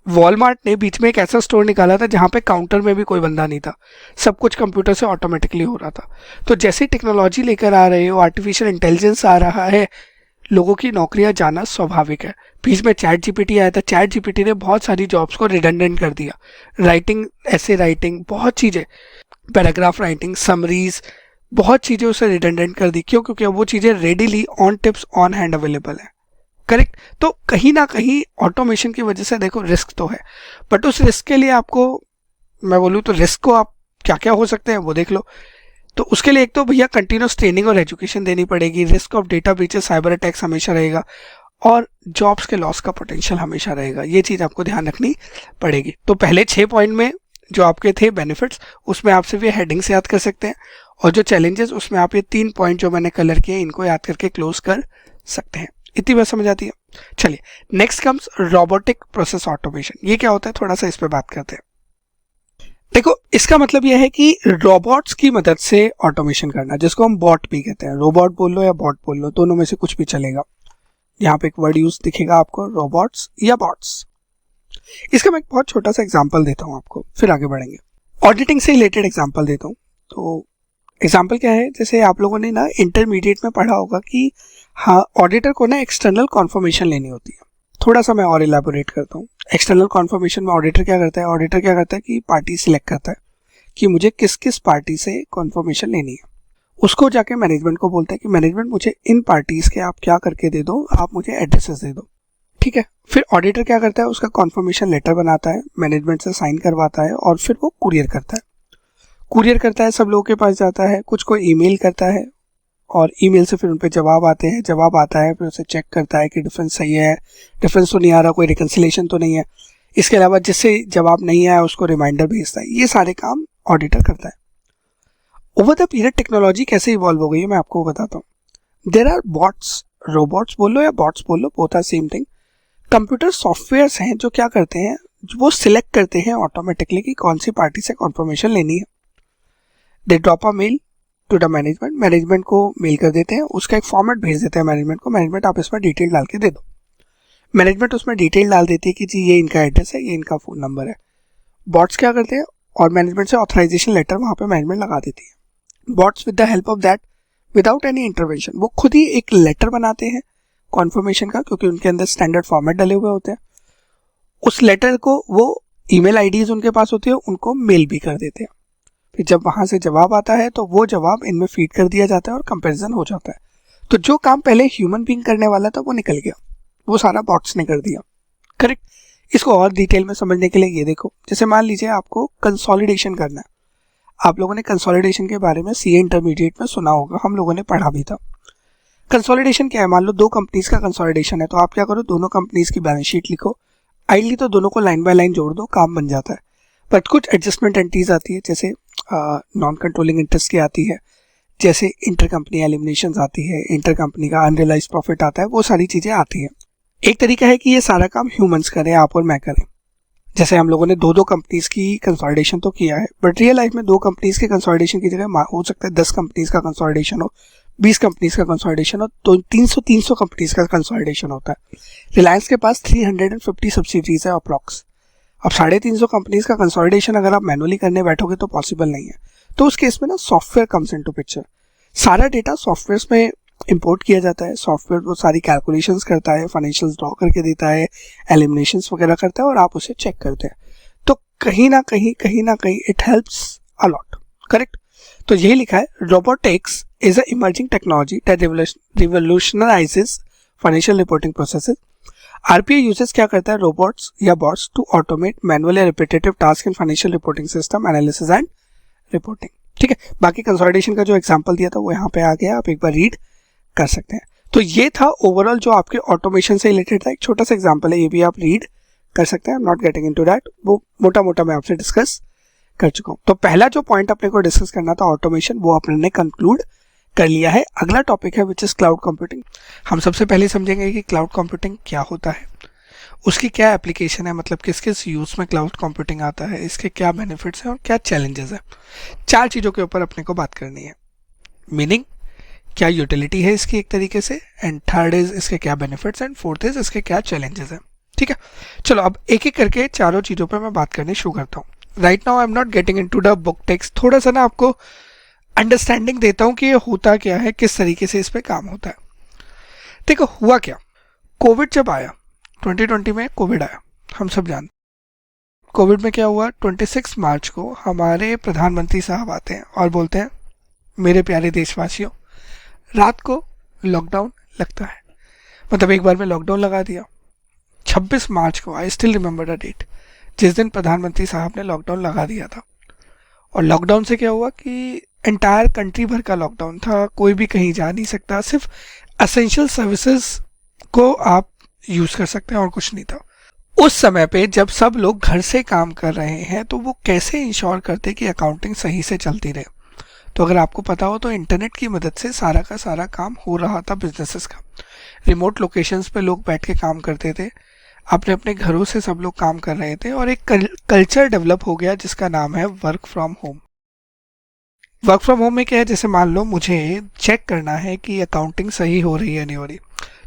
वॉलमार्ट ने बीच में एक ऐसा स्टोर निकाला था जहाँ पे काउंटर में भी कोई बंदा नहीं था, सब कुछ कंप्यूटर से ऑटोमेटिकली हो रहा था। तो जैसे टेक्नोलॉजी लेकर आ रहे हो, आर्टिफिशियल इंटेलिजेंस आ रहा है, लोगों की नौकरियां जाना स्वाभाविक है। बीच में चैट जीपीटी आया था, चैट जीपीटी ने बहुत सारी जॉब्स को रिडंडेंट कर दिया, राइटिंग, ऐसे राइटिंग, बहुत चीज़ें, पैराग्राफ राइटिंग, समरीज, बहुत चीज़ें उसे रिडंडेंट कर दी। क्यों? क्योंकि अब वो चीज़ें readily on tips on hand available है। करेक्ट। तो कहीं ना कहीं ऑटोमेशन की वजह से देखो रिस्क तो है, बट उस रिस्क के लिए आपको, मैं बोलूँ तो रिस्क को आप क्या क्या हो सकते हैं वो देख लो। तो उसके लिए एक तो भैया कंटिन्यूस ट्रेनिंग और एजुकेशन देनी पड़ेगी, risk of data breaches, cyber attacks हमेशा रहेगा, और जॉब्स के लॉस का पोटेंशियल हमेशा रहेगा। ये चीज़ आपको ध्यान रखनी पड़ेगी। तो पहले 6 पॉइंट में जो आपके थे बेनिफिट्स, उसमें आप सिर्फ ये हेडिंग से याद कर सकते हैं, और जो चैलेंजेस उसमें आप ये 3 पॉइंट जो मैंने कलर किए इनको याद करके क्लोज कर सकते हैं। इतनी बात समझ आती है? चलिए, next comes robotic process automation. ये क्या होता है, थोड़ा सा इस पे बात करते हैं। देखो, इसका मतलब यह है कि रोबोट्स की मदद से ऑटोमेशन करना, जिसको हम बॉट भी कहते हैं। रोबोट बोल लो या बॉट बोल लो, दोनों में से कुछ भी चलेगा। यहाँ पे एक वर्ड यूज दिखेगा आपको, रोबोट्स या बॉट्स। इसका मैं एक बहुत छोटा सा एग्जांपल देता हूँ आपको, फिर आगे बढ़ेंगे। ऑडिटिंग से रिलेटेड एग्जांपल देता हूँ। तो एग्जांपल क्या है, जैसे आप लोगों ने ना इंटरमीडिएट में पढ़ा होगा कि हाँ, ऑडिटर को ना एक्सटर्नल कॉन्फर्मेशन लेनी होती है। थोड़ा सा मैं और इलैबोरेट करता हूँ। एक्सटर्नल कॉन्फर्मेशन में ऑडिटर क्या करता है, कि पार्टी सिलेक्ट करता है कि मुझे किस किस पार्टी से कॉन्फर्मेशन लेनी है। उसको जाके मैनेजमेंट को बोलता है कि मैनेजमेंट मुझे इन पार्टीज के आप क्या करके दे दो, आप मुझे एड्रेसेस दे दो। ठीक है, फिर ऑडिटर क्या करता है, उसका कॉन्फर्मेशन लेटर बनाता है, मैनेजमेंट से साइन करवाता है, और फिर वो कुरियर करता है, सब लोगों के पास जाता है, कुछ को ईमेल करता है, और ईमेल से फिर उन पे जवाब आते हैं, जवाब आता है, फिर उसे चेक करता है कि डिफरेंस सही है, डिफरेंस तो नहीं आ रहा, कोई रिकंसिलेशन तो नहीं है। इसके अलावा जिससे जवाब नहीं आया उसको रिमाइंडर भेजता है। ये सारे काम ऑडिटर करता है। ओवर द पीरियड टेक्नोलॉजी कैसे इवॉल्व हो गई है मैं आपको बताता हूँ। देयर आर बॉट्स, रोबोट्स बोलो या बॉट्स बोलो, both are same thing. Computer softwares हैं जो क्या करते हैं, वो सिलेक्ट करते हैं ऑटोमेटिकली कि कौन सी पार्टी से कॉन्फर्मेशन लेनी है। They drop a mail to the management, management को मेल कर देते हैं, उसका एक फॉर्मेट भेज देते हैं मैनेजमेंट को, मैनेजमेंट आप इसमें डिटेल डाल के दे दो। मैनेजमेंट उसमें डिटेल डाल देती है कि जी ये इनका एड्रेस है, ये इनका फ़ोन नंबर है। बॉट्स क्या करते हैं, और मैनेजमेंट से ऑथराइजेशन लेटर वहाँ पे मैनेजमेंट लगा देती है। Bots with the help of that, without any intervention, वो खुद ही एक लेटर बनाते हैं कॉन्फर्मेशन का, क्योंकि उनके अंदर स्टैंडर्ड फॉर्मेट डले हुए होते हैं। उस लेटर को वो ईमेल आईडीज उनके पास होती है, उनको मेल भी कर देते हैं। फिर जब वहाँ से जवाब आता है तो वो जवाब इनमें फीड कर दिया जाता है और कंपैरिजन हो जाता है। तो जो काम पहले ह्यूमन बीइंग करने वाला था वो निकल गया, वो सारा बॉट्स ने कर दिया। करेक्ट। इसको और डिटेल में समझने के लिए ये देखो, जैसे मान लीजिए आपको कंसोलिडेशन करना है। आप लोगों ने कंसोलिडेशन के बारे में सीए इंटरमीडिएट में सुना होगा, हम लोगों ने पढ़ा भी था। कंसोलिडेशन क्या है, मान लो दो कंपनीज का कंसोलिडेशन है, तो आप क्या करो, दोनों कंपनीज की बैलेंस शीट लिखो। आइडली तो दोनों को लाइन बाय लाइन जोड़ दो, काम बन जाता है। बट कुछ एडजस्टमेंट एंट्रीज आती है, जैसे नॉन कंट्रोलिंग इंटरेस्ट की आती है, जैसे इंटर कंपनी एलिमिनेशन आती है, इंटर कंपनी का अनरियलाइज्ड प्रॉफिट आता है, वो सारी चीज़ें आती हैं। एक तरीका है कि ये सारा काम ह्यूमंस करें, आप और मैं करें। जैसे हम लोगों ने दो कंपनीज की कंसोलिडेशन तो किया है, बट रियल लाइफ में दो कंपनीज के कंसोलिडेशन की जगह हो सकता है 10 कंपनीज का कंसोलिडेशन हो, 20 कंपनीज का कंसोलिडेशन हो, तो 300 कंपनीज का कंसोलिडेशन होता है। रिलायंस के पास 350 सब्सिडीज है अप्रॉक्स। अब 350 कंपनीज का कंसोलिडेशन अगर आप मैनुअली करने बैठोगे तो पॉसिबल नहीं है। तो उस केस में ना सॉफ्टवेयर कम्स इनटू पिक्चर। सारा डेटा सॉफ्टवेयर में इंपोर्ट किया जाता है, सॉफ्टवेयर वो सारी कैलकुलेशंस करता है, फाइनेंशियल्स ड्रॉ करके देता है, एलिमिनेशंस वगैरह करता है और आप उसे चेक करते हैं। तो कहीं ना कहीं it helps a lot. Correct. तो यही लिखा है, robotics is a emerging technology that revolutionises financial reporting processes. RPA uses क्या करता है, रोबोट्स या बॉट्स टू ऑटोमेट मैनुअल या repetitive task in financial reporting system analysis and reporting. ठीक है, बाकी कंसोलिडेशन का जो एग्जांपल दिया था वो यहाँ पे आ गया, आप एक बार रीड कर सकते हैं। तो ये था ओवरऑल जो आपके ऑटोमेशन से रिलेटेड था, एक छोटा सा एग्जांपल है, ये भी आप रीड कर सकते हैं। I am not getting into that, वो मोटा मोटा मैं आपसे डिस्कस कर चुका हूँ। तो पहला जो पॉइंट अपने को डिस्कस करना था ऑटोमेशन, वो अपने ने कंक्लूड कर लिया है। अगला टॉपिक है विच इज क्लाउड कंप्यूटिंग। हम सबसे पहले समझेंगे कि क्लाउड कंप्यूटिंग क्या होता है, उसकी क्या एप्लीकेशन है, मतलब किस किस यूज़ में क्लाउड कंप्यूटिंग आता है, इसके क्या बेनिफिट्स हैं और क्या चैलेंजेस हैं। 4 चीज़ों के ऊपर अपने को बात करनी है। मीनिंग, क्या यूटिलिटी है इसकी एक तरीके से, एंड थर्ड इज इसके क्या बेनिफिट्स, एंड फोर्थ इज इसके क्या चैलेंजेस हैं। ठीक है, चलो अब एक एक करके चारों चीज़ों पर मैं बात करनी शुरू करता हूँ। Right now I am not getting into the book text, थोड़ा सा ना आपको अंडरस्टैंडिंग देता हूँ कि ये होता क्या है, किस तरीके से इस पर काम होता है। देखो हुआ क्या, कोविड जब आया 2020 में, कोविड आया, हम सब जानते। कोविड में क्या हुआ, 26 मार्च को हमारे प्रधानमंत्री साहब आते हैं और बोलते हैं, मेरे प्यारे देशवासियों, रात को लॉकडाउन लगता है। मतलब एक बार में लॉकडाउन लगा दिया। 26 मार्च को, I still remember the date, जिस दिन प्रधानमंत्री साहब ने लॉकडाउन लगा दिया था। और लॉकडाउन से क्या हुआ कि एंटायर कंट्री भर का लॉकडाउन था, कोई भी कहीं जा नहीं सकता, सिर्फ असेंशियल सर्विसेज को आप यूज़ कर सकते हैं और कुछ नहीं था। उस समय पे जब सब लोग घर से काम कर रहे हैं तो वो कैसे इंश्योर करते कि अकाउंटिंग सही से चलती रहे। तो अगर आपको पता हो तो इंटरनेट की मदद से सारा का सारा काम हो रहा था बिजनेसेस का। रिमोट लोकेशंस पे लोग बैठ के काम करते थे, अपने अपने घरों से सब लोग काम कर रहे थे और एक कल्चर डेवलप हो गया जिसका नाम है work from home. Work from home में क्या है, जैसे मान लो मुझे चेक करना है कि अकाउंटिंग सही हो रही है नहीं हो रही,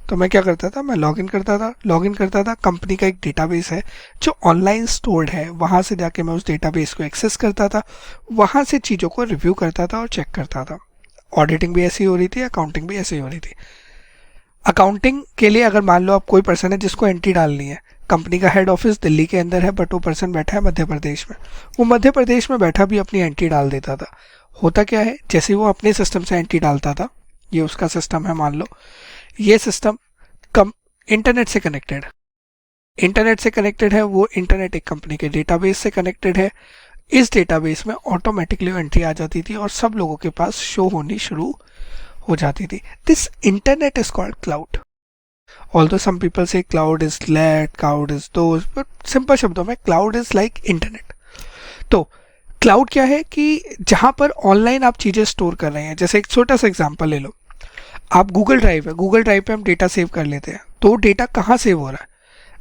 तो मैं क्या करता था, मैं लॉगिन करता था। कंपनी का एक डेटाबेस है जो ऑनलाइन स्टोर्ड है, वहाँ से जाके मैं उस डेटाबेस को एक्सेस करता था, वहाँ से चीज़ों को रिव्यू करता था और चेक करता था। ऑडिटिंग भी ऐसी हो रही थी, अकाउंटिंग भी ऐसी हो रही थी। अकाउंटिंग के लिए अगर मान लो आप कोई पर्सन है जिसको एंट्री डालनी है, कंपनी का हेड ऑफिस दिल्ली के अंदर है बट वो पर्सन बैठा है मध्य प्रदेश में, वो मध्य प्रदेश में बैठा भी अपनी एंट्री डाल देता था। होता क्या है, जैसे वो अपने सिस्टम से एंट्री डालता था, ये उसका सिस्टम है मान लो, ये सिस्टम इंटरनेट से कनेक्टेड है, वो इंटरनेट एक कंपनी के डेटाबेस से कनेक्टेड है। इस डेटाबेस में ऑटोमेटिकली एंट्री आ जाती थी और सब लोगों के पास शो होनी शुरू हो जाती थी। This internet is called cloud. Although some people say cloud is late, cloud is those, but simple शब्दों में क्लाउड इज लाइक इंटरनेट। तो क्लाउड क्या है कि जहाँ पर ऑनलाइन आप चीज़ें स्टोर कर रहे हैं। जैसे एक छोटा सा एग्जांपल ले लो, आप गूगल ड्राइव है, गूगल ड्राइव पे हम डेटा सेव कर लेते हैं, तो डेटा कहाँ सेव हो रहा है?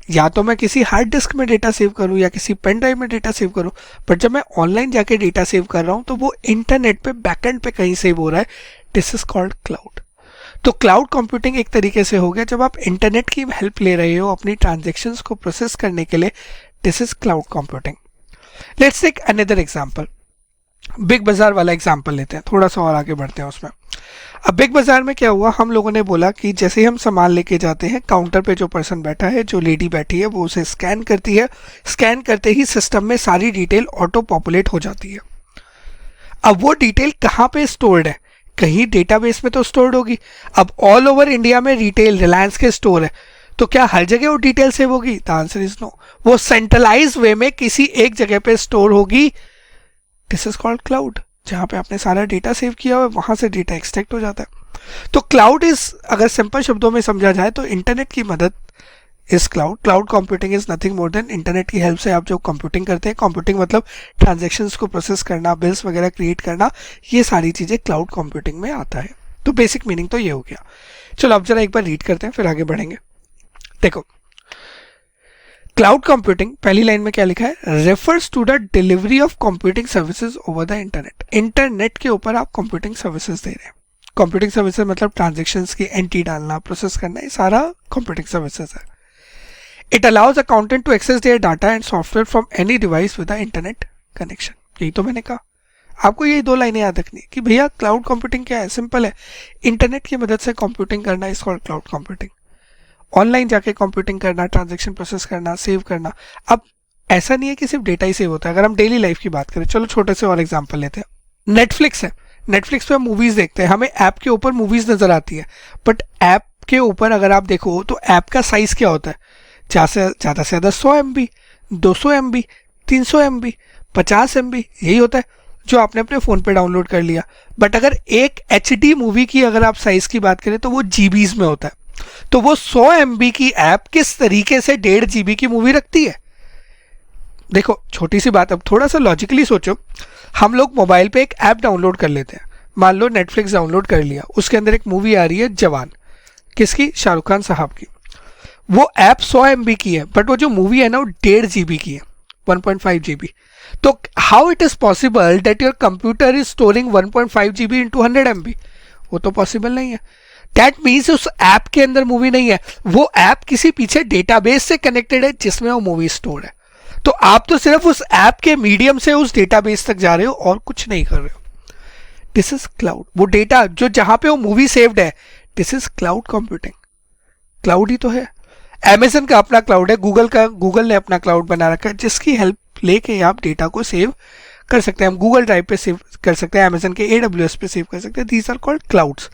या तो मैं किसी हार्ड डिस्क में डेटा सेव करूँ या किसी पेन ड्राइव में डेटा सेव करूँ, बट जब मैं ऑनलाइन जाके डेटा सेव कर रहा हूँ तो वो इंटरनेट पे बैकएंड पे कहीं सेव हो रहा है। This is called cloud. तो क्लाउड कंप्यूटिंग एक तरीके से हो गया जब आप इंटरनेट की हेल्प ले रहे हो अपनी ट्रांजेक्शन्स को प्रोसेस करने के लिए। This is cloud computing. Let's take another example, Big Bazaar वाला एग्जांपल लेते हैं, थोड़ा सा और आगे बढ़ते हैं उसमें। अब बिग बाजार में क्या हुआ, हम लोगों ने बोला कि जैसे ही हम सामान लेके जाते हैं, काउंटर पे जो पर्सन बैठा है, जो लेडी बैठी है, वो उसे स्कैन करती है। स्कैन करते ही सिस्टम में सारी डिटेल ऑटो पॉपुलेट हो जाती है। अब वो डिटेल कहाँ पे स्टोर्ड है? कहीं डेटाबेस में तो स्टोर्ड होगी। अब ऑल ओवर इंडिया में रिटेल रिलायंस के स्टोर है, तो क्या हर जगह वो डिटेल सेव होगी? The answer is no. वो सेंट्रलाइज वे में किसी एक जगह पे स्टोर होगी। This is called cloud. जहाँ पे आपने सारा डेटा सेव किया हुआ है वहां से डेटा एक्सट्रैक्ट हो जाता है। तो क्लाउड इज, अगर सिंपल शब्दों में समझा जाए तो इंटरनेट की मदद is cloud. Cloud computing is nothing more then internet की हेल्प से आप जो कंप्यूटिंग करते हैं, कंप्यूटिंग मतलब ट्रांजेक्शन्स को प्रोसेस करना, बिल्स वगैरह क्रिएट करना, ये सारी चीजें क्लाउड कंप्यूटिंग में आता है। तो बेसिक मीनिंग तो ये हो गया। चलो अब जरा एक बार रीड करते हैं फिर आगे बढ़ेंगे। देखो, क्लाउड कंप्यूटिंग पहली लाइन में क्या लिखा है? Refers to the delivery of computing services over the internet. Internet के ऊपर आप कंप्यूटिंग सर्विसेज दे रहे हैं। कंप्यूटिंग सर्विसेज मतलब ट्रांजैक्शंस की एंट्री डालना, प्रोसेस करना, ये सारा कंप्यूटिंग सर्विसेज है। It allows accountant to access their data and software from any device with the internet connection. यही तो मैंने कहा। आपको यही दो लाइनें याद रखनी कि भैया क्लाउड कंप्यूटिंग क्या है? सिंपल है, इंटरनेट की मदद से कंप्यूटिंग करना is called cloud computing. Online जाके कंप्यूटिंग करना, ट्रांजैक्शन प्रोसेस करना, सेव करना। अब ऐसा नहीं है कि सिर्फ डेटा ही सेव होता है। अगर हम डेली लाइफ की बात करें, चलो छोटे से और एग्जांपल लेते हैं। नेटफ्लिक्स है, नेटफ्लिक्स पे हम मूवीज देखते हैं, हमें ऐप के ऊपर मूवीज नजर आती है, बट ऐप के ऊपर अगर आप देखो तो ऐप का साइज क्या होता है? ज़्यादा से ज़्यादा 100 MB, 200 MB, 300 MB, 50 MB, यही होता है जो आपने अपने फ़ोन पे डाउनलोड कर लिया। बट अगर एक HD मूवी की अगर आप साइज़ की बात करें तो वो GBs में होता है। तो वो 100 MB की ऐप किस तरीके से 1.5 GB की मूवी रखती है? देखो छोटी सी बात, अब थोड़ा सा लॉजिकली सोचो। हम लोग मोबाइल पे एक ऐप डाउनलोड कर लेते हैं, मान लो नेटफ्लिक्स डाउनलोड कर लिया, उसके अंदर एक मूवी आ रही है जवान, किसकी? शाहरुख खान साहब की। वो ऐप 100 MB की है, बट वो जो मूवी है ना वो 1.5 GB की है, 1.5 GB। तो how it is possible that your computer is storing 1.5 GB into 100 MB? वो तो पॉसिबल नहीं है। दैट मीन्स उस ऐप के अंदर मूवी नहीं है, वो ऐप किसी पीछे डेटाबेस से कनेक्टेड है जिसमें वो मूवी स्टोर है। तो आप तो सिर्फ उस ऐप के मीडियम से उस डेटाबेस तक जा रहे हो और कुछ नहीं कर रहे हो। This is cloud. वो डेटा जो जहां पे वो मूवी सेव्ड है, this is cloud computing. Cloud ही तो है। अमेजन का अपना क्लाउड है, गूगल ने अपना क्लाउड बना रखा है जिसकी हेल्प लेके आप डेटा को सेव कर सकते हैं। हम गूगल ड्राइव पे सेव कर सकते हैं, अमेजन के AWS पे सेव कर सकते हैं। These are called clouds.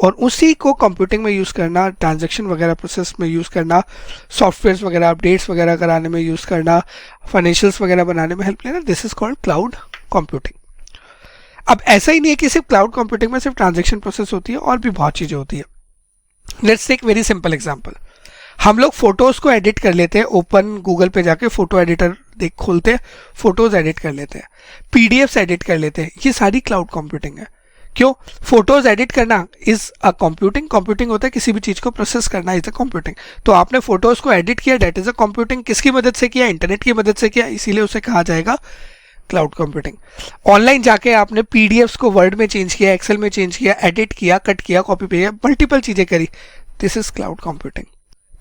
और उसी को कंप्यूटिंग में यूज़ करना, ट्रांजैक्शन वगैरह प्रोसेस में यूज़ करना, सॉफ्टवेयर्स वगैरह अपडेट्स वगैरह कराने में यूज़ करना, फाइनेंशियल्स वगैरह बनाने में हेल्प लेना, this is called cloud computing. अब ऐसा ही नहीं है कि सिर्फ क्लाउड कंप्यूटिंग में सिर्फ ट्रांजैक्शन प्रोसेस होती है, और भी बहुत चीज़ें होती है। Let's take very simple example. हम लोग फोटोज को एडिट कर लेते हैं, ओपन गूगल पे जाके फोटो एडिटर खोलते हैं, फोटोज एडिट कर लेते हैं, PDFs एडिट कर लेते हैं। ये सारी क्लाउड कंप्यूटिंग है। क्यों? फोटोज एडिट करना इज अ कंप्यूटिंग। कंप्यूटिंग होता है किसी भी चीज को प्रोसेस करना, इज अ कंप्यूटिंग। तो आपने फोटोज को एडिट किया, दैट इज अ कंप्यूटिंग। किसकी मदद से किया? इंटरनेट की मदद से किया, इसीलिए उसे कहा जाएगा क्लाउड कंप्यूटिंग। ऑनलाइन जाके आपने PDFs को वर्ड में चेंज किया, एक्सेल में चेंज किया, एडिट किया, कट किया, कॉपी किया, मल्टीपल चीजें करी, दिस इज क्लाउड कंप्यूटिंग।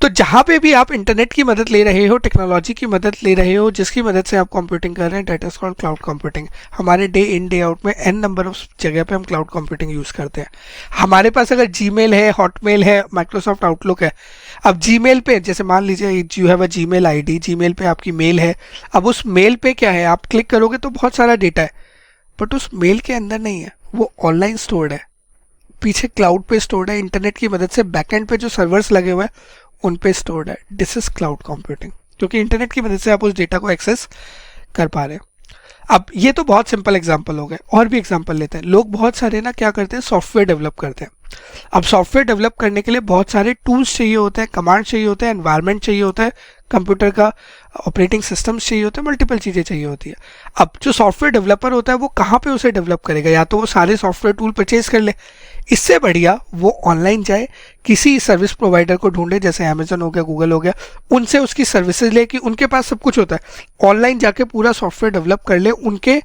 तो जहां पे भी आप इंटरनेट की मदद ले रहे हो, टेक्नोलॉजी की मदद ले रहे हो, जिसकी मदद से आप कंप्यूटिंग कर रहे हैं, that is called cloud computing. हमारे डे इन डे आउट में n नंबर ऑफ जगह पे हम क्लाउड कंप्यूटिंग यूज करते हैं। हमारे पास अगर जीमेल है, हॉटमेल है, माइक्रोसॉफ्ट आउटलुक है। अब जीमेल पे जैसे मान लीजिए you have a Gmail ID, Gmail पे आपकी मेल है। अब उस मेल पे क्या है, आप क्लिक करोगे तो बहुत सारा डेटा है, बट उस मेल के अंदर नहीं है, वो ऑनलाइन स्टोर्ड है, पीछे क्लाउड पे स्टोर्ड है। इंटरनेट की मदद से बैकएंड पे जो सर्वर्स लगे हुए हैं उन पे स्टोर्ड है। दिस इज क्लाउड कंप्यूटिंग, क्योंकि इंटरनेट की मदद से आप उस डेटा को एक्सेस कर पा रहे हो। अब ये तो बहुत सिंपल एग्जांपल हो गए, और भी एग्जांपल लेते हैं। लोग बहुत सारे ना क्या करते हैं, सॉफ्टवेयर डेवलप करते हैं। अब सॉफ्टवेयर डेवलप करने के लिए बहुत सारे टूल्स चाहिए होते हैं, कमांड चाहिए होते हैं, एनवायरनमेंट चाहिए होता है, कंप्यूटर का ऑपरेटिंग सिस्टम्स चाहिए होते हैं, मल्टीपल चीज़ें चाहिए होती है। अब जो सॉफ्टवेयर डेवलपर होता है वो कहाँ पे उसे डेवलप करेगा? या तो वो सारे सॉफ्टवेयर टूल परचेज कर ले, इससे बढ़िया वो ऑनलाइन जाए, किसी सर्विस प्रोवाइडर को ढूंढे, जैसे अमेजन हो गया, गूगल हो गया, उनसे उसकी सर्विसेज ले, कि उनके पास सब कुछ होता है। ऑनलाइन जाके पूरा सॉफ्टवेयर डेवलप कर ले उनके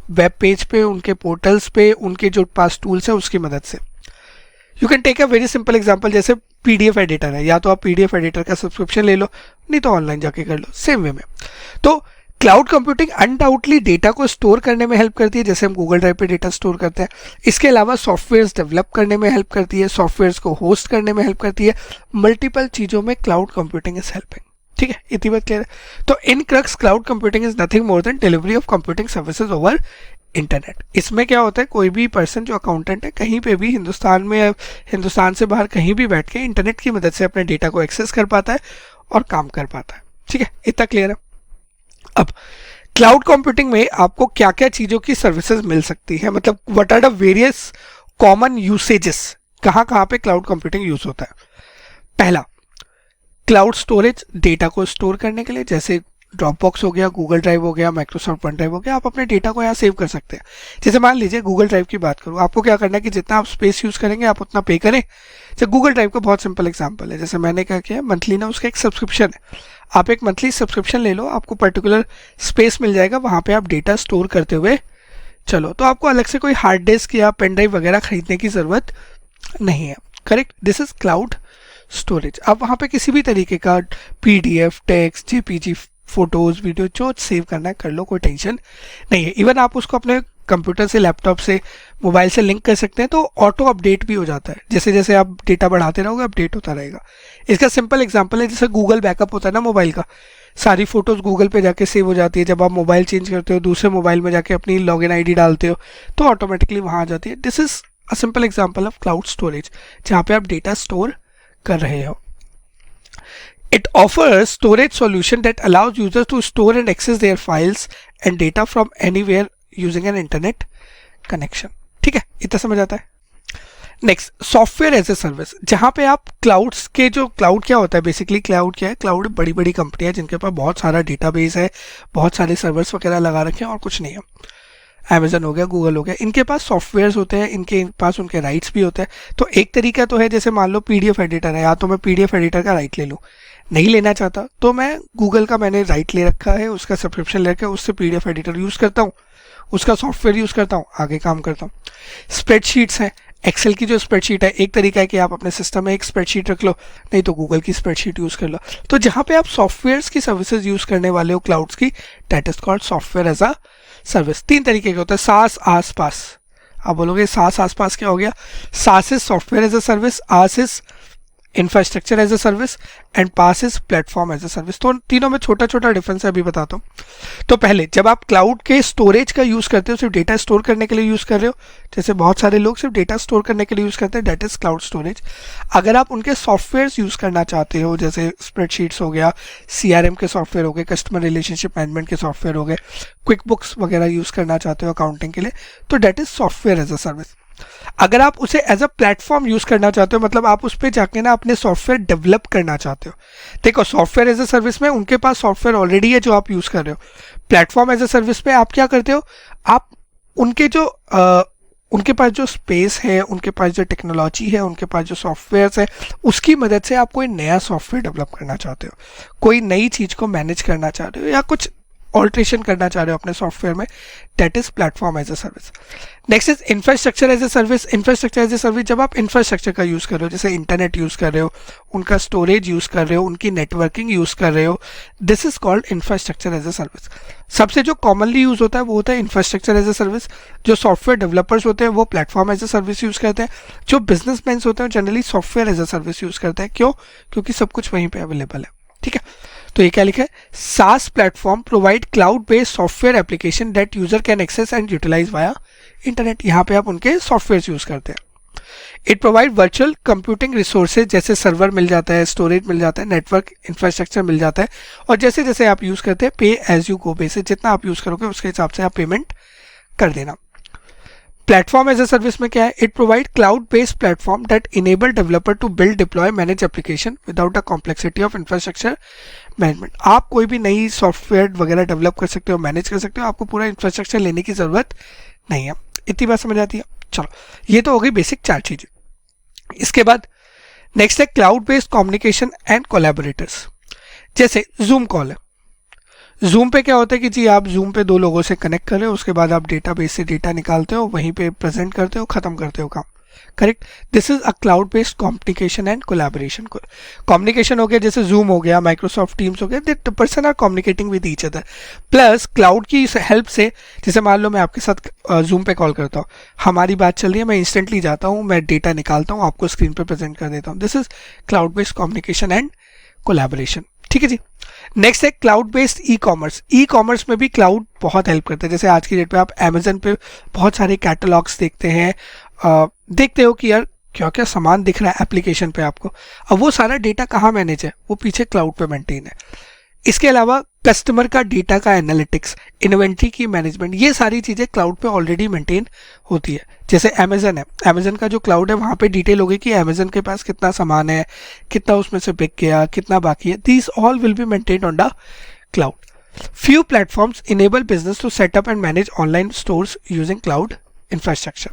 वेब पेज पे, उनके पोर्टल्स पे, उनके जो पास टूल्स है उसकी मदद से। You can take a very simple example, जैसे पीडीएफ एडिटर है, या तो आप पीडीएफ एडिटर का सब्सक्रिप्शन ले लो, नहीं तो ऑनलाइन जाके कर लो, सेम वे में। तो क्लाउड कंप्यूटिंग अनडाउटली डेटा को स्टोर करने में हेल्प करती है, जैसे हम गूगल ड्राइव पे डेटा स्टोर करते हैं। इसके अलावा सॉफ्टवेयर्स डेवलप करने में हेल्प करती है, सॉफ्टवेयर्स को होस्ट करने में हेल्प करती है, मल्टीपल चीज़ों में क्लाउड कंप्यूटिंग इज हेल्पिंग। ठीक है, इतनी बात क्लियर है। तो in crux cloud computing is nothing more than delivery of computing services over internet. इसमें क्या होता है, कोई भी पर्सन जो अकाउंटेंट है कहीं पे भी हिंदुस्तान में या हिंदुस्तान से बाहर कहीं भी बैठ के इंटरनेट की मदद से अपने डेटा को एक्सेस कर पाता है और काम कर पाता है। ठीक है, इतना क्लियर है। अब क्लाउड कंप्यूटिंग में आपको क्या क्या चीज़ों की सर्विसेज मिल सकती है, मतलब what are the various common usages, कहाँ कहाँ पे क्लाउड कंप्यूटिंग यूज होता है। पहला, क्लाउड स्टोरेज, डेटा को स्टोर करने के लिए, जैसे ड्रॉपबॉक्स हो गया, गूगल ड्राइव हो गया, माइक्रोसॉफ्ट वन ड्राइव हो गया, आप अपने डेटा को यहाँ सेव कर सकते हैं। जैसे मान लीजिए गूगल ड्राइव की बात करूँ, आपको क्या करना है कि जितना आप स्पेस यूज़ करेंगे आप उतना पे करें। जैसे गूगल ड्राइव का बहुत सिंपल एग्जांपल है, जैसे मैंने क्या किया, मंथली ना उसका एक सब्सक्रिप्शन है, आप एक मंथली सब्सक्रिप्शन ले लो, आपको पर्टिकुलर स्पेस मिल जाएगा, वहाँ पर आप डेटा स्टोर करते हुए चलो, तो आपको अलग से कोई हार्ड डिस्क या पेन ड्राइव वगैरह खरीदने की ज़रूरत नहीं है। Correct, this is cloud storage. आप वहाँ पे किसी भी तरीके का PDF, text, JPG, photos, video जो सेव करना है कर लो, कोई टेंशन नहीं है। इवन आप उसको अपने कंप्यूटर से, लैपटॉप से, मोबाइल से लिंक कर सकते हैं, तो ऑटो अपडेट भी हो जाता है। जैसे जैसे आप डेटा बढ़ाते रहोगे अपडेट होता रहेगा। इसका सिंपल एग्जांपल है, जैसे गूगल बैकअप होता है ना मोबाइल का, सारी फोटोज गूगल पे जाके सेव हो जाती है। जब आप मोबाइल चेंज करते हो, दूसरे मोबाइल में जाके अपनी लॉगिन आईडी डालते हो, तो ऑटोमेटिकली वहाँ आ जाती है। This is a simple example of cloud storage, जहाँ पे आप डेटा स्टोर कर रहे हो। It offers storage solution that allows users to store and access their files and data from anywhere using an internet connection. ठीक है, इतना समझ आता है। Next, software as a service, जहाँ पे आप क्लाउड्स के, जो क्लाउड क्या होता है बेसिकली, क्लाउड क्या है, क्लाउड बड़ी बड़ी कंपनियां जिनके पास बहुत सारा डेटाबेस है, बहुत सारे सर्वर्स वगैरह लगा रखे हैं और कुछ नहीं है। अमेजन हो गया, गूगल हो गया, इनके पास सॉफ्टवेयर्स होते हैं, इनके पास उनके राइट्स भी होते हैं। तो एक तरीका तो है, जैसे मान लो पीडीएफ एडिटर है, या तो मैं पीडीएफ एडिटर का राइट ले लूँ, नहीं लेना चाहता तो मैं गूगल का मैंने राइट ले रखा है, उसका सब्सक्रिप्शन लेकर उससे पीडीएफ एडिटर यूज़ करता हूँ, उसका सॉफ्टवेयर यूज़ करता हूँ, आगे काम करता हूँ। स्प्रेडशीट्स हैं, एक्सेल की जो स्प्रेडशीट है, एक तरीका है कि आप अपने सिस्टम में एक स्प्रेडशीट रख लो, नहीं तो गूगल की स्प्रेडशीट यूज़ कर लो। तो जहाँ पे आप सॉफ्टवेयर्स की सर्विसेज यूज़ करने वाले हो क्लाउड्स की, that is called software as a service. तीन तरीके के होते हैं, सास, आस पास। आप बोलोगे सास आस पास क्या हो गया? SaaS is software as a service, IaaS is infrastructure as a service and PaaS is platform as a service. तो तीनों में छोटा छोटा डिफरेंस है, अभी बताता हूँ। तो पहले जब आप क्लाउड के स्टोरेज का यूज़ करते हो, सिर्फ डेटा स्टोर करने के लिए यूज़ कर रहे हो, जैसे बहुत सारे लोग सिर्फ डेटा स्टोर करने के लिए यूज़ करते हैं, दैट इज क्लाउड स्टोरेज। अगर आप उनके सॉफ्टवेयर यूज़ करना चाहते हो, जैसे स्प्रेडशीट्स हो गया, CRM के सॉफ्टवेयर हो गए, कस्टमर रिलेशनशिप मैनेजमेंट के सॉफ्टवेयर हो गए, क्विक बुक्स वगैरह यूज़ करना चाहते हो अकाउंटिंग के लिए, तो that is software as a service. अगर आप उसे एज अ प्लेटफॉर्म यूज करना चाहते हो, मतलब आप उस पर जाके ना अपने सॉफ्टवेयर डेवलप करना चाहते हो, देखो सॉफ्टवेयर एज अ सर्विस में उनके पास सॉफ्टवेयर ऑलरेडी है जो आप यूज कर रहे हो। प्लेटफॉर्म एज अ सर्विस पे आप क्या करते हो, आप उनके जो उनके पास जो स्पेस है, उनके पास जो टेक्नोलॉजी है, उनके पास जो सॉफ्टवेयर है, उसकी मदद से आप कोई नया सॉफ्टवेयर डेवलप करना चाहते हो, कोई नई चीज़ को मैनेज करना चाहते हो, या कुछ ऑल्ट्रेशन करना चाह रहे हो अपने सॉफ्टवेयर में, that is platform as a service. Next is infrastructure as a service. Infrastructure as a service, जब आप इंफ्रास्ट्रक्चर का यूज़ कर रहे हो, जैसे इंटरनेट यूज़ कर रहे हो, उनका स्टोरेज यूज़ कर रहे हो, उनकी नेटवर्किंग यूज़ कर रहे हो, this is called infrastructure as a service. सबसे जो कॉमनली यूज़ होता है वो होता है इंफ्रास्ट्रक्चर एज अ सर्विस। जो सॉफ्टवेयर डेवलपर्स होते हैं वो platform as a service use करते हैं। जो बिजनेसमैन होते हैं generally software as a service use करते हैं। क्यों? क्योंकि सब कुछ वहीं पर अवेलेबल है। ठीक है, तो ये क्या लिखा है, SaaS platform provide cloud based software application that user can access and utilise via internet. यहाँ पे आप उनके सॉफ्टवेयर यूज करते हैं। It provide virtual computing resources, जैसे सर्वर मिल जाता है, स्टोरेज मिल जाता है, नेटवर्क इंफ्रास्ट्रक्चर मिल जाता है, और जैसे जैसे आप यूज करते हैं पे एज यू गो बेसिस, जितना आप यूज करोगे उसके हिसाब से आप पेमेंट कर देना। प्लेटफॉर्म एज ए सर्विस में क्या है, it provide cloud based platform that enable developer to build deploy manage application without a complexity of infrastructure management. आप कोई भी नई सॉफ्टवेयर वगैरह डेवलप कर सकते हो, मैनेज कर सकते हो, आपको पूरा इंफ्रास्ट्रक्चर लेने की जरूरत नहीं है। इतनी बात समझ आती है? चलो, ये तो हो गई बेसिक 4 चीजें। इसके बाद नेक्स्ट है cloud based communication and collaborators. जैसे जूम कॉल है, जूम पे क्या होता है कि जी आप जूम पे 2 लोगों से कनेक्ट कर रहे हो, उसके बाद आप डेटाबेस से डेटा निकालते हो, वहीं पे प्रेजेंट करते हो, खत्म करते हो काम। Correct, this is a cloud based communication and collaboration. Communication हो गया, जैसे जूम हो गया, माइक्रोसॉफ्ट टीम्स हो गया, the person are communicating with each other. Plus cloud की हेल्प से, जैसे मान लो मैं आपके साथ जूम पे कॉल करता हूँ, हमारी बात चल रही है, मैं इंस्टेंटली जाता हूँ, मैं डेटा निकालता हूँ, आपको स्क्रीन पे प्रेजेंट कर देता हूँ। This is cloud based communication and collaboration. ठीक है जी। नेक्स्ट है cloud based e commerce. E commerce में भी क्लाउड बहुत हेल्प करता है। जैसे आज की डेट पे आप अमेजन पे बहुत सारे कैटलॉग्स देखते हैं, देखते हो कि यार क्या क्या सामान दिख रहा है एप्लीकेशन पे आपको। अब वो सारा डेटा कहाँ मैनेज है, वो पीछे क्लाउड पे मेंटेन है। इसके अलावा कस्टमर का डेटा का एनालिटिक्स, इन्वेंट्री की मैनेजमेंट, ये सारी चीज़ें क्लाउड पे ऑलरेडी मेंटेन होती है। जैसे अमेजन है, अमेजन का जो क्लाउड है वहाँ पे डिटेल होगी कि अमेजन के पास कितना सामान है, कितना उसमें से बिक गया, कितना बाकी है। These all will be maintained on the cloud. Few platforms enable business to set up and manage online stores using cloud infrastructure.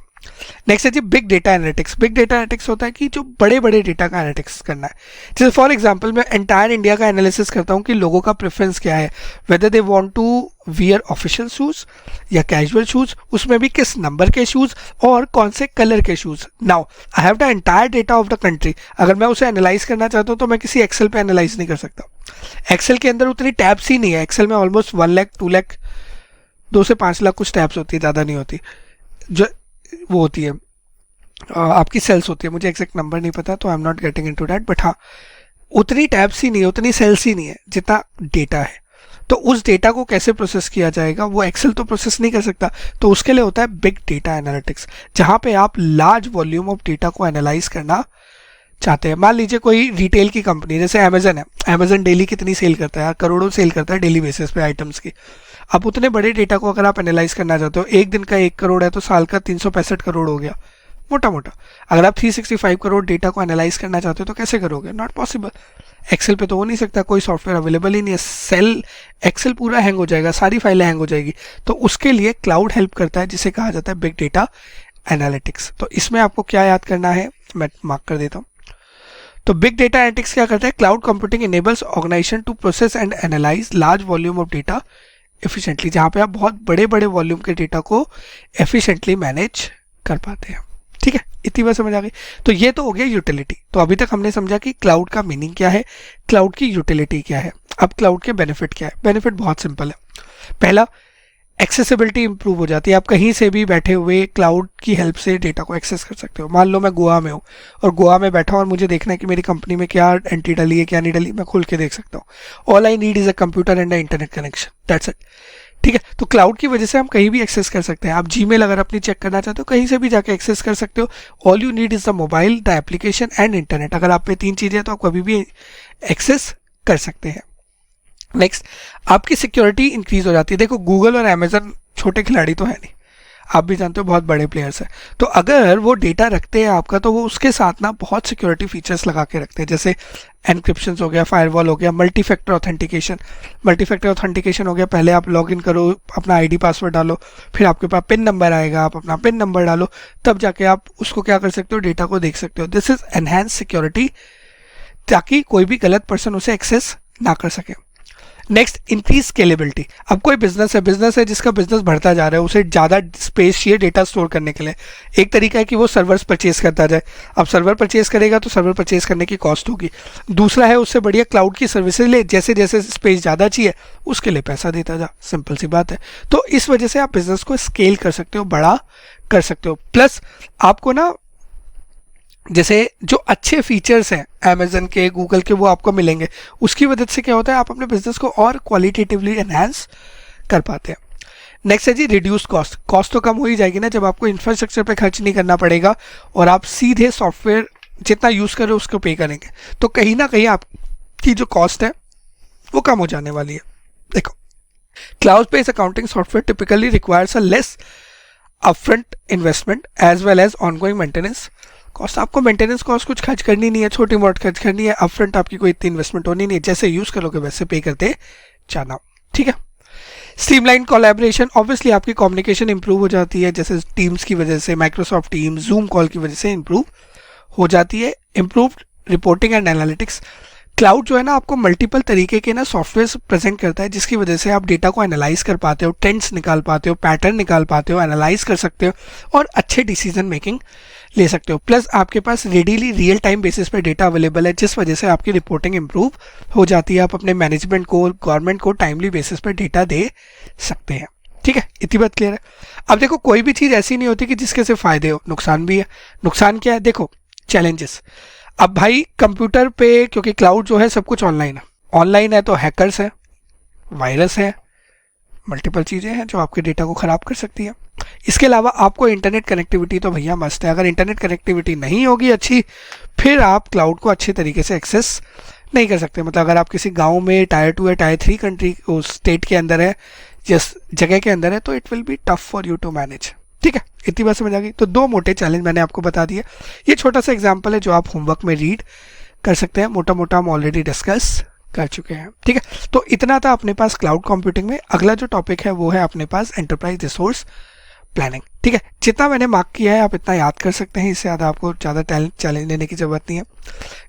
Next है जी big data analytics. Big data analytics होता है कि जो बड़े बड़े डेटा का एनालिटिक्स करना है। जैसे फॉर एग्जांपल मैं एंटायर इंडिया का एनालिसिस करता हूँ कि लोगों का प्रेफरेंस क्या है, whether they want to wear official shoes या कैजुअल शूज, उसमें भी किस नंबर के शूज और कौन से कलर के shoes. Now I have the entire data of the country. अगर मैं उसे एनालाइज करना चाहता हूँ तो मैं किसी एक्सेल पे एनालाइज नहीं कर सकता। एक्सेल के अंदर उतनी टैब्स ही नहीं है। एक्सेल में ऑलमोस्ट 1 लाख 2 लाख 2 से 5 लाख कुछ टैब्स होती है, ज़्यादा नहीं होती। जो वो होती है आपकी सेल्स होती है, मुझे एग्जैक्ट नंबर नहीं पता, तो I am not getting into that, but हाँ उतनी टैब्स ही नहीं है, उतनी सेल्स ही नहीं है जितना डेटा है। तो उस डेटा को कैसे प्रोसेस किया जाएगा, वो एक्सेल तो प्रोसेस नहीं कर सकता। तो उसके लिए होता है बिग डेटा एनालिटिक्स, जहाँ पे आप लार्ज वॉल्यूम ऑफ डेटा को एनालाइज करना चाहते हैं। मान लीजिए कोई रिटेल की कंपनी जैसे अमेजन है, अमेजन डेली कितनी सेल करता है, करोड़ों सेल करता है डेली बेसिस पे आइटम्स की। अब उतने बड़े डेटा को अगर आप एनालाइज करना चाहते हो, एक दिन का 1 करोड़ है तो साल का 365 करोड़ हो गया मोटा मोटा। अगर आप 365 करोड़ डेटा को एनालाइज करना चाहते हो तो कैसे करोगे, नॉट पॉसिबल। एक्सेल पे तो हो नहीं सकता, कोई सॉफ्टवेयर अवेलेबल ही नहीं है, सेल एक्सेल पूरा हैंग हो जाएगा, सारी फाइलें हैंग हो जाएगी। तो उसके लिए क्लाउड हेल्प करता है, जिसे कहा जाता है बिग डेटा एनालिटिक्स। तो इसमें आपको क्या याद करना है, मैं मार्क कर देता हूँ। तो बिग डेटा एनालिटिक्स क्या करता है, cloud computing enables organisation to process and analyse large volume of data efficiently, जहाँ पे आप बहुत बड़े बड़े वॉल्यूम के डेटा को एफिशिएंटली मैनेज कर पाते हैं। ठीक है, इतनी बात समझ आ गई। तो ये तो हो गया यूटिलिटी। तो अभी तक हमने समझा कि क्लाउड का मीनिंग क्या है, क्लाउड की यूटिलिटी क्या है। अब क्लाउड के बेनिफिट क्या है। बेनिफिट बहुत सिंपल है। पहला, एक्सेसिबिलिटी इंप्रूव हो जाती है। आप कहीं से भी बैठे हुए क्लाउड की हेल्प से डेटा को एक्सेस कर सकते हो। मान लो मैं गोवा में हूँ और गोवा में बैठा हूँ और मुझे देखना है कि मेरी कंपनी में क्या एंट्री डली है क्या नहीं डली, मैं खुल के देख सकता हूँ। All I need is a computer and a internet connection, that's it. ठीक है, तो क्लाउड की वजह से हम कहीं भी एक्सेस कर सकते हैं। आप जीमेल अगर अपनी चेक करना चाहते हो कहीं से भी जाके एक्सेस कर सकते हो। All you need is the mobile, the application and internet. अगर आप पे 3 चीज़ें हैं तो आप कभी भी एक्सेस कर सकते हैं। नेक्स्ट, आपकी सिक्योरिटी इंक्रीज हो जाती है। देखो गूगल और अमेजन छोटे खिलाड़ी तो है नहीं, आप भी जानते हो बहुत बड़े प्लेयर्स हैं। तो अगर वो डेटा रखते हैं आपका तो वो उसके साथ ना बहुत सिक्योरिटी फीचर्स लगा के रखते हैं, जैसे एनक्रिप्शन हो गया, फायरवॉल हो गया, multi factor authentication. Multi factor authentication हो गया, पहले आप लॉगिन करो, अपना आईडी पासवर्ड डालो, फिर आपके पास पिन नंबर आएगा, आप अपना पिन नंबर डालो, तब जाके आप उसको क्या कर सकते हो, डेटा को देख सकते हो। दिस इज एनहांस सिक्योरिटी, ताकि कोई भी गलत पर्सन उसे एक्सेस ना कर सके। Next, increase scalability. अब कोई बिजनेस है जिसका बिजनेस बढ़ता जा रहा है, उसे ज़्यादा स्पेस चाहिए डेटा स्टोर करने के लिए। एक तरीका है कि वो सर्वर्स परचेज करता जाए। अब सर्वर परचेज करेगा तो सर्वर परचेज करने की कॉस्ट होगी। दूसरा है उससे बढ़िया क्लाउड की सर्विसेज ले, जैसे जैसे स्पेस ज़्यादा चाहिए उसके लिए पैसा देता जा, सिंपल सी बात है। तो इस वजह से आप बिजनेस को स्केल कर सकते हो, बड़ा कर सकते हो। प्लस आपको ना जैसे जो अच्छे फीचर्स हैं अमेजन के, गूगल के, वो आपको मिलेंगे। उसकी वजह से क्या होता है, आप अपने बिजनेस को और क्वालिटेटिवली एनहांस कर पाते हैं। नेक्स्ट है जी रिड्यूस कॉस्ट। कॉस्ट तो कम हो ही जाएगी ना जब आपको इंफ्रास्ट्रक्चर पे खर्च नहीं करना पड़ेगा और आप सीधे सॉफ्टवेयर जितना यूज़ कर रहे हो उसको पे करेंगे, तो कहीं ना कहीं आपकी जो कॉस्ट है वो कम हो जाने वाली है। देखो, cloud based accounting software typically requires a less upfront investment as well as ongoing maintenance cost. आपको मेंटेनेंस कॉस्ट कुछ खर्च करनी नहीं है, छोटी मोटी खर्च करनी है, अपफ्रंट आपकी कोई इतनी इन्वेस्टमेंट होनी नहीं है, जैसे यूज करोगे वैसे पे करते जाना। ठीक है। स्ट्रीमलाइन कोलैबोरेशन, ऑब्वियसली आपकी कम्युनिकेशन इंप्रूव हो जाती है, जैसे टीम्स की वजह से, माइक्रोसॉफ्ट टीम्स, जूम कॉल की वजह से इंप्रूव हो जाती है। Improved reporting and analytics, cloud जो है ना आपको मल्टीपल तरीके के ना सॉफ्टवेयर प्रेजेंट करता है, जिसकी वजह से आप डेटा को एनालाइज कर पाते हो, ट्रेंड्स निकाल पाते हो, पैटर्न निकाल पाते हो, एनालाइज कर सकते हो और अच्छे डिसीजन मेकिंग ले सकते हो। प्लस आपके पास रेडीली रियल टाइम बेसिस पे डेटा अवेलेबल है, जिस वजह से आपकी रिपोर्टिंग इंप्रूव हो जाती है। आप अपने मैनेजमेंट को, गवर्नमेंट को टाइमली बेसिस पे डेटा दे सकते हैं। ठीक है, इतनी बात क्लियर है। अब देखो, कोई भी चीज़ ऐसी नहीं होती कि जिसके सिर्फ फायदे हो, नुकसान भी है। नुकसान क्या है? देखो, चैलेंजेस। अब भाई कंप्यूटर पे, क्योंकि क्लाउड जो है सब कुछ ऑनलाइन है तो हैकर्स है, वायरस है, मल्टीपल चीज़ें हैं जो आपके डेटा को ख़राब कर सकती है। इसके अलावा आपको इंटरनेट कनेक्टिविटी तो भैया मस्त है। अगर इंटरनेट कनेक्टिविटी नहीं होगी अच्छी, फिर आप क्लाउड को अच्छे तरीके से एक्सेस नहीं कर सकते। मतलब अगर आप किसी गांव में टायर 2 या टायर 3 कंट्री उस स्टेट के अंदर है, जिस जगह के अंदर है, तो it will be tough for you to manage. ठीक है, इतनी बात समझ आ गई। तो 2 मोटे चैलेंज मैंने आपको बता दिए। ये छोटा सा एग्जांपल है जो आप होमवर्क में रीड कर सकते हैं, मोटा मोटा हम ऑलरेडी डिस्कस कर चुके हैं। ठीक है, तो इतना था अपने पास क्लाउड कंप्यूटिंग में। अगला जो टॉपिक है वो है अपने पास एंटरप्राइज रिसोर्स प्लानिंग। ठीक है, जितना मैंने मार्क किया है आप इतना याद कर सकते हैं, इससे ज़्यादा आपको ज़्यादा चैलेंज लेने की जरूरत नहीं है।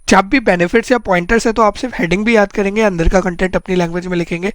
जब भी बेनिफिट्स या पॉइंटर्स है तो आप सिर्फ हेडिंग भी याद करेंगे, अंदर का कंटेंट अपनी लैंग्वेज में लिखेंगे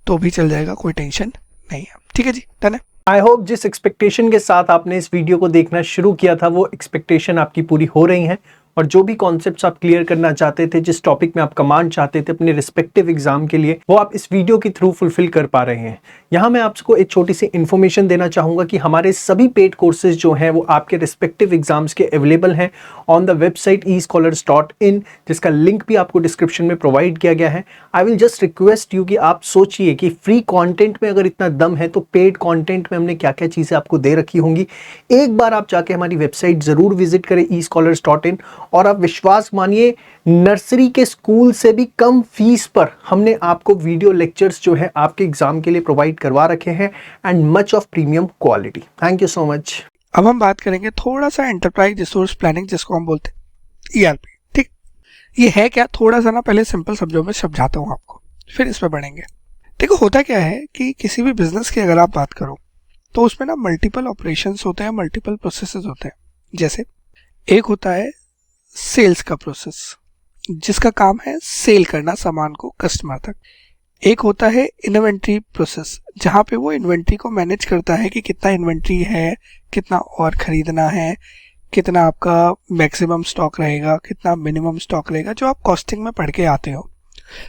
तो भी चल जाएगा, कोई टेंशन नहीं है। ठीक है जी, डन है। आई होप जिस एक्सपेक्टेशन के साथ आपने इस वीडियो को देखना शुरू किया था वो एक्सपेक्टेशन आपकी पूरी हो रही है, और जो भी कॉन्सेप्ट्स आप क्लियर करना चाहते थे, जिस टॉपिक में आप कमांड चाहते थे अपने रिस्पेक्टिव एग्जाम के लिए, वो आप इस वीडियो के थ्रू फुलफिल कर पा रहे हैं। यहाँ मैं आपको एक छोटी सी इन्फॉर्मेशन देना चाहूँगा कि हमारे सभी पेड कोर्सेज जो हैं वो आपके रिस्पेक्टिव एग्जाम्स के अवेलेबल हैं ऑन द वेबसाइट escholars.in, जिसका लिंक भी आपको डिस्क्रिप्शन में प्रोवाइड किया गया है। I will just request you कि आप सोचिए कि फ्री कॉन्टेंट में अगर इतना दम है तो पेड कॉन्टेंट में हमने क्या क्या चीज़ें आपको दे रखी होंगी। एक बार आप जाके हमारी वेबसाइट ज़रूर विजिट करें escholars.in, और आप विश्वास मानिए नर्सरी के स्कूल से भी कम फीस पर हमने आपको वीडियो लेक्चर्स जो है आपके एग्जाम के लिए प्रोवाइड करवा रखे हैं, and much of premium quality. Thank you so much. अब हम बात करेंगे थोड़ा सा एंटरप्राइज रिसोर्स प्लानिंग, जिसको हम बोलते हैं ERP। ठीक, ये है क्या? थोड़ा सा ना पहले सिंपल शब्दों में समझाता हूँ आपको, फिर इस पर बढ़ेंगे। देखो, होता क्या है कि किसी भी बिजनेस की अगर आप बात करो तो उसमें ना मल्टीपल ऑपरेशंस होते हैं, मल्टीपल प्रोसेसेस होते हैं। जैसे एक होता है सेल्स का प्रोसेस, जिसका काम है सेल करना सामान को कस्टमर तक। एक होता है इन्वेंट्री प्रोसेस, जहाँ पे वो इन्वेंट्री को मैनेज करता है कि कितना इन्वेंट्री है, कितना और खरीदना है, कितना आपका मैक्सिमम स्टॉक रहेगा, कितना मिनिमम स्टॉक रहेगा, जो आप कॉस्टिंग में पढ़ के आते हो।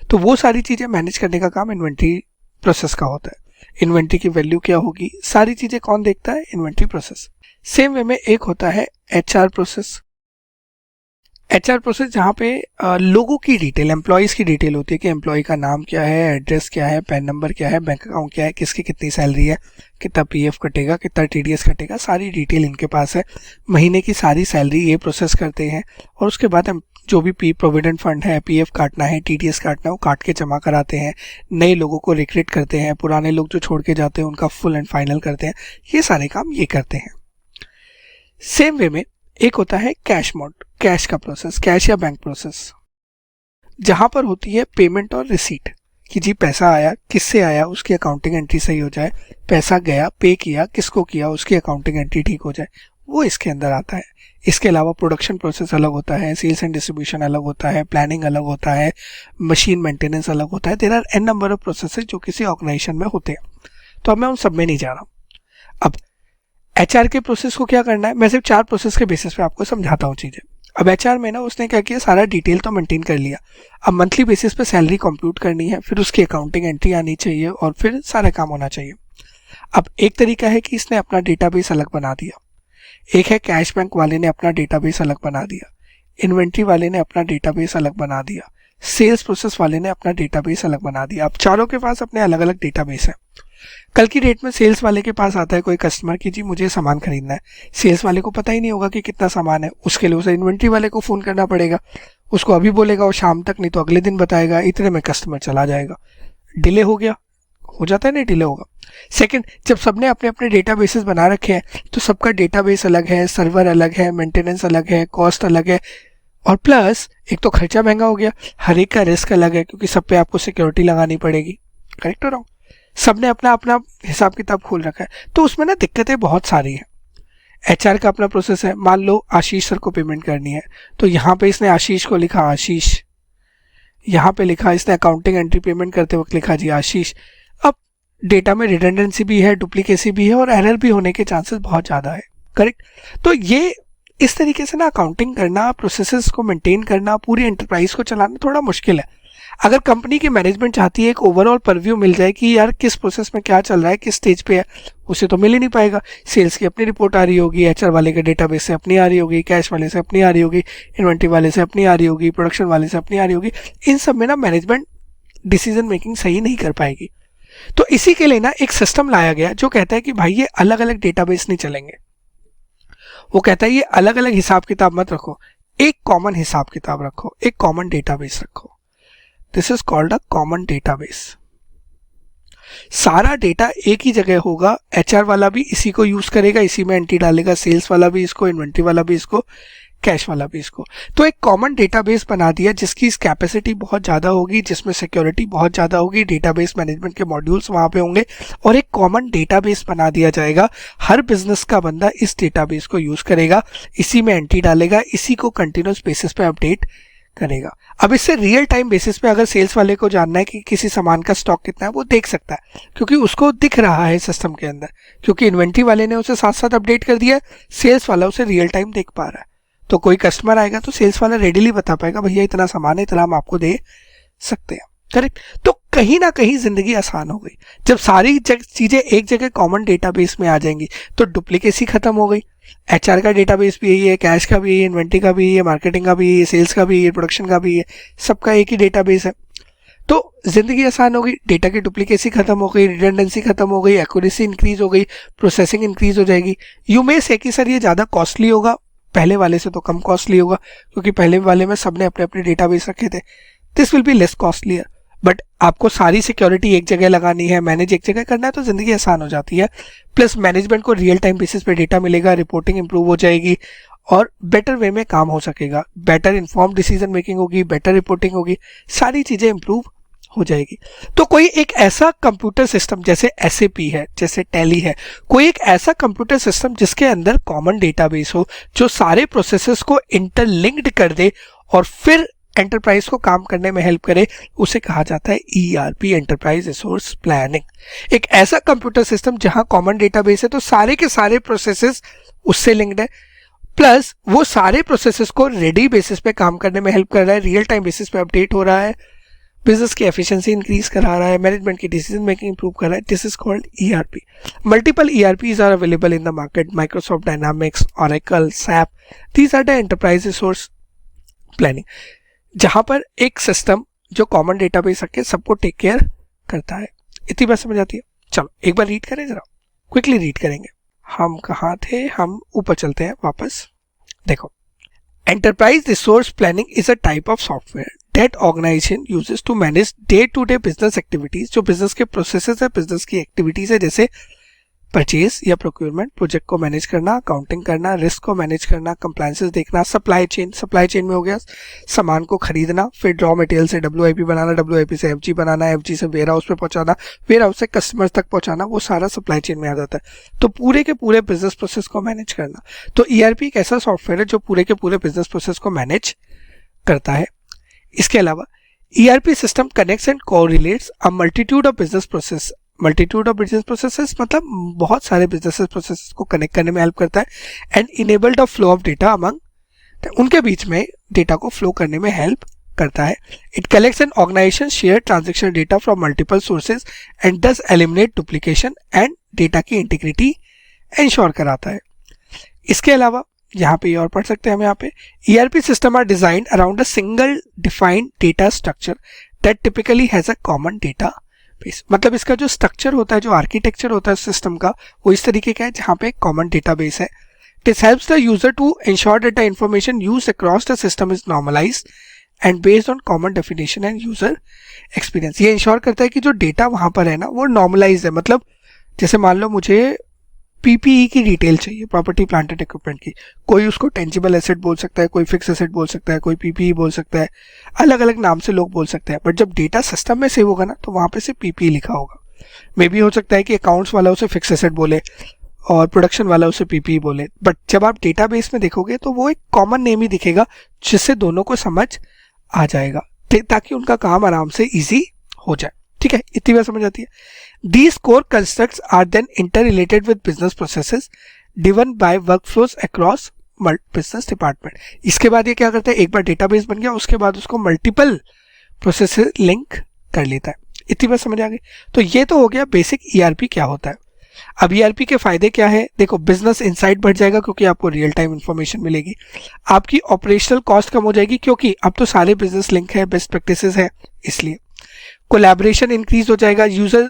तो वो सारी चीज़ें मैनेज करने का काम इन्वेंट्री प्रोसेस का होता है। इन्वेंट्री की वैल्यू क्या होगी, सारी चीज़ें कौन देखता है? Inventory process. सेम वे में एक होता है HR प्रोसेस। HR प्रोसेस जहाँ पे लोगों की डिटेल, एम्प्लॉयज़ की डिटेल होती है कि एम्प्लॉय का नाम क्या है, एड्रेस क्या है, पैन नंबर क्या है, बैंक अकाउंट क्या है, किसकी कितनी सैलरी है, कितना PF कटेगा, कितना TDS कटेगा, सारी डिटेल इनके पास है। महीने की सारी सैलरी ये प्रोसेस करते हैं, और उसके बाद हम जो भी प्रोविडेंट फंड है, PF काटना है, TDS काटना है, वो काट के जमा कराते हैं। नए लोगों को रिक्रूट करते हैं, पुराने लोग जो छोड़ के जाते हैं उनका फुल एंड फाइनल करते हैं। ये सारे काम ये करते हैं। सेम वे में एक होता है कैश मोड, कैश का प्रोसेस, कैश या बैंक प्रोसेस, जहां पर होती है पेमेंट और रिसीट, कि जी पैसा आया, किससे आया, उसकी अकाउंटिंग एंट्री सही हो जाए, पैसा गया, पे किया, किसको किया, उसकी अकाउंटिंग एंट्री ठीक हो जाए, वो इसके अंदर आता है। इसके अलावा प्रोडक्शन प्रोसेस अलग होता है, सेल्स एंड डिस्ट्रीब्यूशन अलग होता है, प्लानिंग अलग होता है, मशीन मेंटेनेंस अलग होता है। There are n number of processes जो किसी ऑर्गेनाइजेशन में होते हैं, तो अब मैं उन सब में नहीं जा रहा हूँ। अब HR के प्रोसेस को क्या करना है, मैं सिर्फ 4 प्रोसेस के बेसिस पे आपको समझाता हूँ चीज़ें। अब HR में ना उसने क्या किया, सारा डिटेल तो मेंटेन कर लिया। अब मंथली बेसिस पे सैलरी कंप्यूट करनी है, फिर उसकी अकाउंटिंग एंट्री आनी चाहिए, और फिर सारा काम होना चाहिए। अब एक तरीका है कि इसने अपना डेटाबेस अलग बना दिया, एक है कैश बैंक वाले ने अपना डेटाबेस अलग बना दिया, इन्वेंट्री वाले ने अपना डेटाबेस अलग बना दिया, सेल्स प्रोसेस वाले ने अपना डेटाबेस अलग बना दिया। अब चारों के पास अपने अलग अलग डेटाबेस है। कल की डेट में सेल्स वाले के पास आता है कोई कस्टमर कि जी मुझे सामान खरीदना है, सेल्स वाले को पता ही नहीं होगा कि कितना सामान है, उसके लिए उसे इन्वेंट्री वाले को फ़ोन करना पड़ेगा, उसको अभी बोलेगा वो शाम तक, नहीं तो अगले दिन बताएगा, इतने में कस्टमर चला जाएगा, डिले हो गया, हो जाता है नहीं डिले होगा। सेकंड, जब सबने अपने अपने डेटाबेसेस बना रखे हैं तो सबका डेटाबेस अलग है, सर्वर अलग है, मेंटेनेंस अलग है, कॉस्ट अलग है, और प्लस एक तो खर्चा महंगा हो गया, हर एक का रिस्क अलग है क्योंकि सब पे आपको सिक्योरिटी लगानी पड़ेगी। करेक्ट हो रहा हूँ? सबने अपना अपना हिसाब किताब खोल रखा है, तो उसमें ना दिक्कतें बहुत सारी हैं। एचआर का अपना प्रोसेस है, मान लो आशीष सर को पेमेंट करनी है तो यहाँ पे इसने आशीष को लिखा आशीष, यहाँ पे लिखा इसने अकाउंटिंग एंट्री पेमेंट करते वक्त लिखा जी आशीष। अब डेटा में रिडंडेंसी भी है, डुप्लीकेसी भी है और एरर भी होने के चांसेस बहुत ज़्यादा है। करेक्ट? तो ये इस तरीके से ना अकाउंटिंग करना, प्रोसेसेस को मेंटेन करना, पूरी एंटरप्राइज को चलाना थोड़ा मुश्किल है। अगर कंपनी की मैनेजमेंट चाहती है एक ओवरऑल परव्यू मिल जाए कि यार किस प्रोसेस में क्या चल रहा है, किस स्टेज पे है, उसे तो मिल ही नहीं पाएगा। सेल्स की अपनी रिपोर्ट आ रही होगी, एचआर वाले के डेटाबेस से अपनी आ रही होगी, कैश वाले से अपनी आ रही होगी, इन्वेंट्री वाले से अपनी आ रही होगी, प्रोडक्शन वाले से अपनी आ रही होगी। इन सब में ना मैनेजमेंट डिसीजन मेकिंग सही नहीं कर पाएगी। तो इसी के लिए ना एक सिस्टम लाया गया जो कहता है कि भाई ये अलग अलग डेटाबेस नहीं चलेंगे। वो कहता है ये अलग अलग हिसाब किताब मत रखो, एक कॉमन हिसाब किताब रखो, एक कॉमन डेटाबेस रखो। This is called a common database. सारा डेटा एक ही जगह होगा, एचआर वाला भी इसी को यूज करेगा, इसी में एंट्री डालेगा, सेल्स वाला भी इसको, इन्वेंट्री वाला भी इसको, कैश वाला भी इसको। तो एक कॉमन डेटाबेस बना दिया जिसकी कैपेसिटी बहुत ज़्यादा होगी, जिसमें सिक्योरिटी बहुत ज़्यादा होगी, डेटाबेस मैनेजमेंट के मॉड्यूल्स वहाँ पे होंगे और एक कॉमन डेटाबेस बना दिया जाएगा। हर बिजनेस का बंदा इस डेटाबेस को यूज़ करेगा, इसी में एंट्री डालेगा, इसी को कंटिन्यूस बेसिस पे अपडेट करेगा। अब इससे रियल टाइम बेसिस पे अगर सेल्स वाले को जानना है कि किसी सामान का स्टॉक कितना है वो देख सकता है क्योंकि उसको दिख रहा है सिस्टम के अंदर, क्योंकि इन्वेंट्री वाले ने उसे साथ साथ अपडेट कर दिया, सेल्स वाला उसे रियल टाइम देख पा रहा है। तो कोई कस्टमर आएगा तो सेल्स वाला रेडीली बता पाएगा भैया इतना सामान है, इतना हम आपको दे सकते हैं। करेक्ट? तो कहीं ना कहीं जिंदगी आसान हो गई। जब सारी चीजें एक जगह कॉमन डेटाबेस में आ जाएंगी तो डुप्लीकेसी खत्म हो गई। एचआर का डेटाबेस भी यही है, कैश का भी यही है, इन्वेंट्री का भी यही है, मार्केटिंग का भी यही है, सेल्स का भी यही है, प्रोडक्शन का भी है, सबका एक ही डेटाबेस है। तो जिंदगी आसान हो गई, डेटा की डुप्लीकेसी खत्म हो गई, रिडंडेंसी खत्म हो गई, एक्यूरेसी इंक्रीज हो गई, प्रोसेसिंग इंक्रीज हो जाएगी। यू मे से कि सर ये ज़्यादा कॉस्टली होगा, पहले वाले से तो कम कॉस्टली होगा क्योंकि पहले वाले में सबने अपने अपने डेटाबेस रखे थे। This will be less costlier, but आपको सारी सिक्योरिटी एक जगह लगानी है, मैनेज एक जगह करना है तो जिंदगी आसान हो जाती है। प्लस मैनेजमेंट को रियल टाइम बेसिस पे डेटा मिलेगा, रिपोर्टिंग इंप्रूव हो जाएगी और बेटर वे में काम हो सकेगा, बेटर इन्फॉर्म डिसीजन मेकिंग होगी, बेटर रिपोर्टिंग होगी, सारी चीज़ें इंप्रूव हो जाएगी। तो कोई एक ऐसा कंप्यूटर सिस्टम जैसे SAP है, जैसे टैली है, कोई एक ऐसा कंप्यूटर सिस्टम जिसके अंदर कॉमन डेटाबेस हो जो सारे प्रोसेसेस को इंटरलिंक्ड कर दे और फिर एंटरप्राइज को काम करने में हेल्प करे, उसे कहा जाता है ERP, एंटरप्राइज रिसोर्स प्लानिंग। एक ऐसा कंप्यूटर सिस्टम जहां कॉमन डेटाबेस है तो सारे के सारे प्रोसेसेस उससे लिंक्ड है, प्लस वो सारे प्रोसेसेस को रेडी बेसिस पे काम करने में हेल्प कर रहा है, रियल टाइम बेसिस पे अपडेट हो रहा है, बिजनेस की एफिशिएंसी इंक्रीज करा रहा है, मैनेजमेंट की डिसीजन मेकिंग इंप्रूव कर रहा है। This is called ERP। Multiple ERPs are available in the market, Microsoft Dynamics, Oracle, SAP, these are the enterprise resource planning, जहां पर एक सिस्टम जो कॉमन डेटाबेस रख के सबको टेक केयर करता है। इतनी बात समझ आती है? चलो एक बार रीड करें, जरा क्विकली रीड करेंगे। हम कहाँ थे? हम ऊपर चलते हैं वापस। देखो, enterprise resource planning is a type of software that organisation uses to manage day to day business activities. जो बिजनेस के प्रोसेसेस है, बिजनेस की एक्टिविटीज है, जैसे परचेज या प्रोक्योरमेंट, प्रोजेक्ट को मैनेज करना, अकाउंटिंग करना, रिस्क को मैनेज करना, कंप्लायंसेस देखना, सप्लाई चेन में हो गया सामान को खरीदना, फिर रॉ मटेरियल से WIP बनाना, WIP से FG बनाना, FG से वेयर हाउस पे पहुंचाना, वेयर हाउस से कस्टमर तक पहुंचाना, वो सारा सप्लाई चेन में आ जाता है। तो पूरे के पूरे बिजनेस प्रोसेस को मैनेज करना। तो ERP एक ऐसा सॉफ्टवेयर है जो पूरे के पूरे बिजनेस प्रोसेस को मैनेज करता है। इसके अलावा ERP system connects and correlates a multitude of business process. Multitude of business processes मतलब बहुत सारे बिजनेस प्रोसेसेस को कनेक्ट करने में हेल्प करता है and enabled of flow of data among, उनके बीच में डेटा को फ्लो करने में हेल्प करता है। It collects and organisation share transaction data from multiple sources and does eliminate duplication and data की इंटीग्रिटी इंश्योर कराता है। इसके अलावा यहाँ पे और पढ़ सकते हैं हम, यहाँ पे ERP system are design around a single defined data structure that typically has a common database. मतलब इसका जो स्ट्रक्चर होता है, जो आर्किटेक्चर होता है सिस्टम का, वो इस तरीके का है जहाँ पे कॉमन डेटाबेस है। This helps the user to ensure that the information used across the system is normalised and based on common definition and user experience. ये इंश्योर करता है कि जो डेटा वहाँ पर है ना वो नॉर्मलाइज है। मतलब जैसे मान लो मुझे पीपीई की डिटेल चाहिए, प्रॉपर्टी प्लांट एंड इक्विपमेंट की, कोई उसको टेंजिबल एसेट बोल सकता है, कोई फिक्स एसेट बोल सकता है, कोई पीपीई बोल सकता है, अलग अलग नाम से लोग बोल सकते हैं। बट जब डेटा सिस्टम में सेव होगा ना तो वहाँ पे से पीपीई लिखा होगा। मे बी हो सकता है कि अकाउंट्स वाला उसे फिक्स एसेट बोले और प्रोडक्शन वाला उसे पीपीई बोले, बट जब आप डेटाबेस में देखोगे तो वो एक कॉमन नेम ही दिखेगा जिससे दोनों को समझ आ जाएगा, ताकि उनका काम आराम से इजी हो जाए। ठीक है, इतनी बात समझ आती है। These core constructs are then interrelated with business processes driven by workflows across business department। इसके बाद ये क्या करता है, एक बार डेटाबेस बन गया उसके बाद उसको मल्टीपल प्रोसेस से लिंक कर लेता है। इतनी बात समझ आ गई। तो ये तो हो गया बेसिक ईआरपी क्या होता है। अब ईआरपी के फायदे क्या है, देखो बिजनेस इनसाइट बढ़ जाएगा क्योंकि आपको रियल टाइम इंफॉर्मेशन मिलेगी। आपकी ऑपरेशनल कॉस्ट कम हो जाएगी क्योंकि अब तो सारे बिजनेस लिंक है, बेस्ट प्रैक्टिसेस है, इसलिए कोलैबोरेशन इंक्रीज हो जाएगा। यूजर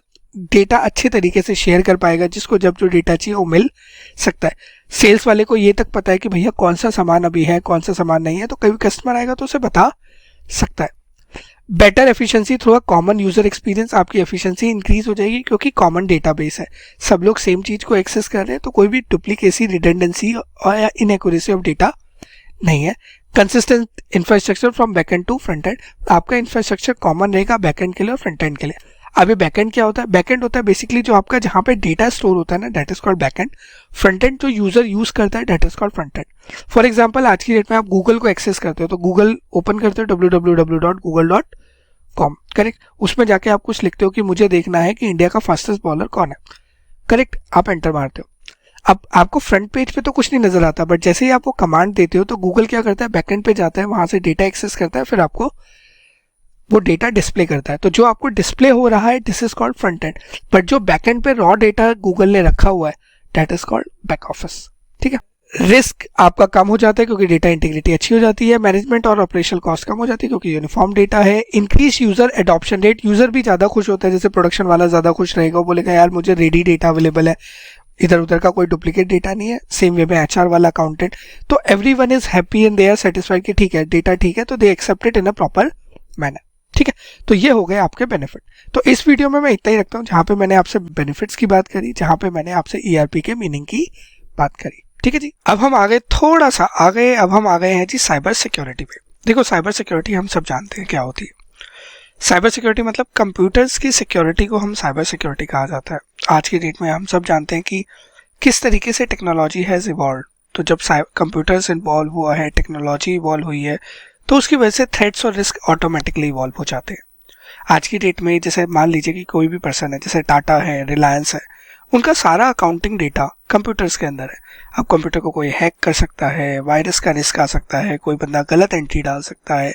डेटा अच्छे तरीके से शेयर कर पाएगा, जिसको जब जो डेटा चाहिए वो मिल सकता है। सेल्स वाले को ये तक पता है कि भैया कौन सा सामान अभी है, कौन सा सामान नहीं है, तो कभी कस्टमर आएगा तो उसे बता सकता है। Better efficiency through a common user experience, आपकी एफिशिएंसी इंक्रीज हो जाएगी क्योंकि कॉमन डेटाबेस है, सब लोग सेम चीज को एक्सेस कर रहे हैं, तो कोई भी डुप्लीकेसी, रिडंडेंसी और इनएक्यूरेसी ऑफ डेटा नहीं है। Consistent infrastructure from backend to front end, आपका इंफ्रास्ट्रक्चर कॉमन रहेगा बैकएंड के लिए और फ्रंट एंड के लिए। अब ये बैकएंड क्या होता है, बैकएंड होता है बेसिकली जो आपका जहां पे डेटा स्टोर होता है ना, that is called backend. Front end जो यूजर यूज करता है that is called front end. For example आज की डेट में आप गूगल को एक्सेस करते हो तो गूगल ओपन करते हो www.google.com, करेक्ट। उसमें जाके आप कुछ लिखते हो कि मुझे देखना है कि इंडिया का फास्टेस्ट बॉलर कौन है, करेक्ट। आप एंटर मारते हो। अब आपको फ्रंट पेज पे तो कुछ नहीं नजर आता, बट जैसे ही आप वो कमांड देते हो तो गूगल क्या करता है, बैकएंड पे जाता है, वहां से डेटा एक्सेस करता है, फिर आपको वो डेटा डिस्प्ले करता है। तो जो आपको डिस्प्ले हो रहा है this is called front end, but जो बैकएंड पे रॉ डेटा गूगल ने रखा हुआ है that is called back office. ठीक है, रिस्क आपका कम हो जाता है क्योंकि डेटा इंटीग्रिटी अच्छी हो जाती है। मैनेजमेंट और ऑपरेशनल कॉस्ट कम हो जाती है क्योंकि यूनिफॉर्म डेटा है। Increase user adoption rate, user भी ज्यादा खुश होता है, जैसे प्रोडक्शन वाला ज्यादा खुश रहेगा, वो बोलेगा यार मुझे रेडी डेटा अवेलेबल है, इधर उधर का कोई डुप्लीकेट डेटा नहीं है। सेम वे में एचआर वाला, अकाउंटेंट, तो everyone is happy and they are satisfied कि ठीक है डेटा ठीक है, तो they accept it in a proper manner. ठीक है, तो ये हो गए आपके बेनिफिट। तो इस वीडियो में मैं इतना ही रखता हूँ जहां पे मैंने आपसे बेनिफिट्स की बात करी, जहां पे मैंने आपसे ईआरपी के मीनिंग की बात करी। ठीक है जी, अब हम आगे थोड़ा सा आगे, अब हम आ गए हैं जी साइबर सिक्योरिटी पे। देखो साइबर सिक्योरिटी हम सब जानते हैं क्या होती है। साइबर सिक्योरिटी मतलब कंप्यूटर्स की सिक्योरिटी को हम साइबर सिक्योरिटी कहा जाता है। आज की डेट में हम सब जानते हैं कि किस तरीके से टेक्नोलॉजी हैज इवॉल्व। तो जब कंप्यूटर्स इन्वॉल्व हुआ है, टेक्नोलॉजी इवॉल्व हुई है, तो उसकी वजह से थ्रेट्स और रिस्क ऑटोमेटिकली इवॉल्व हो जाते हैं। आज की डेट में जैसे मान लीजिए कि कोई भी पर्सन है, जैसे टाटा है, रिलायंस है, उनका सारा अकाउंटिंग डेटा कंप्यूटर्स के अंदर है। अब कंप्यूटर को कोई हैक कर सकता है, वायरस का रिस्क आ सकता है, कोई बंदा गलत एंट्री डाल सकता है,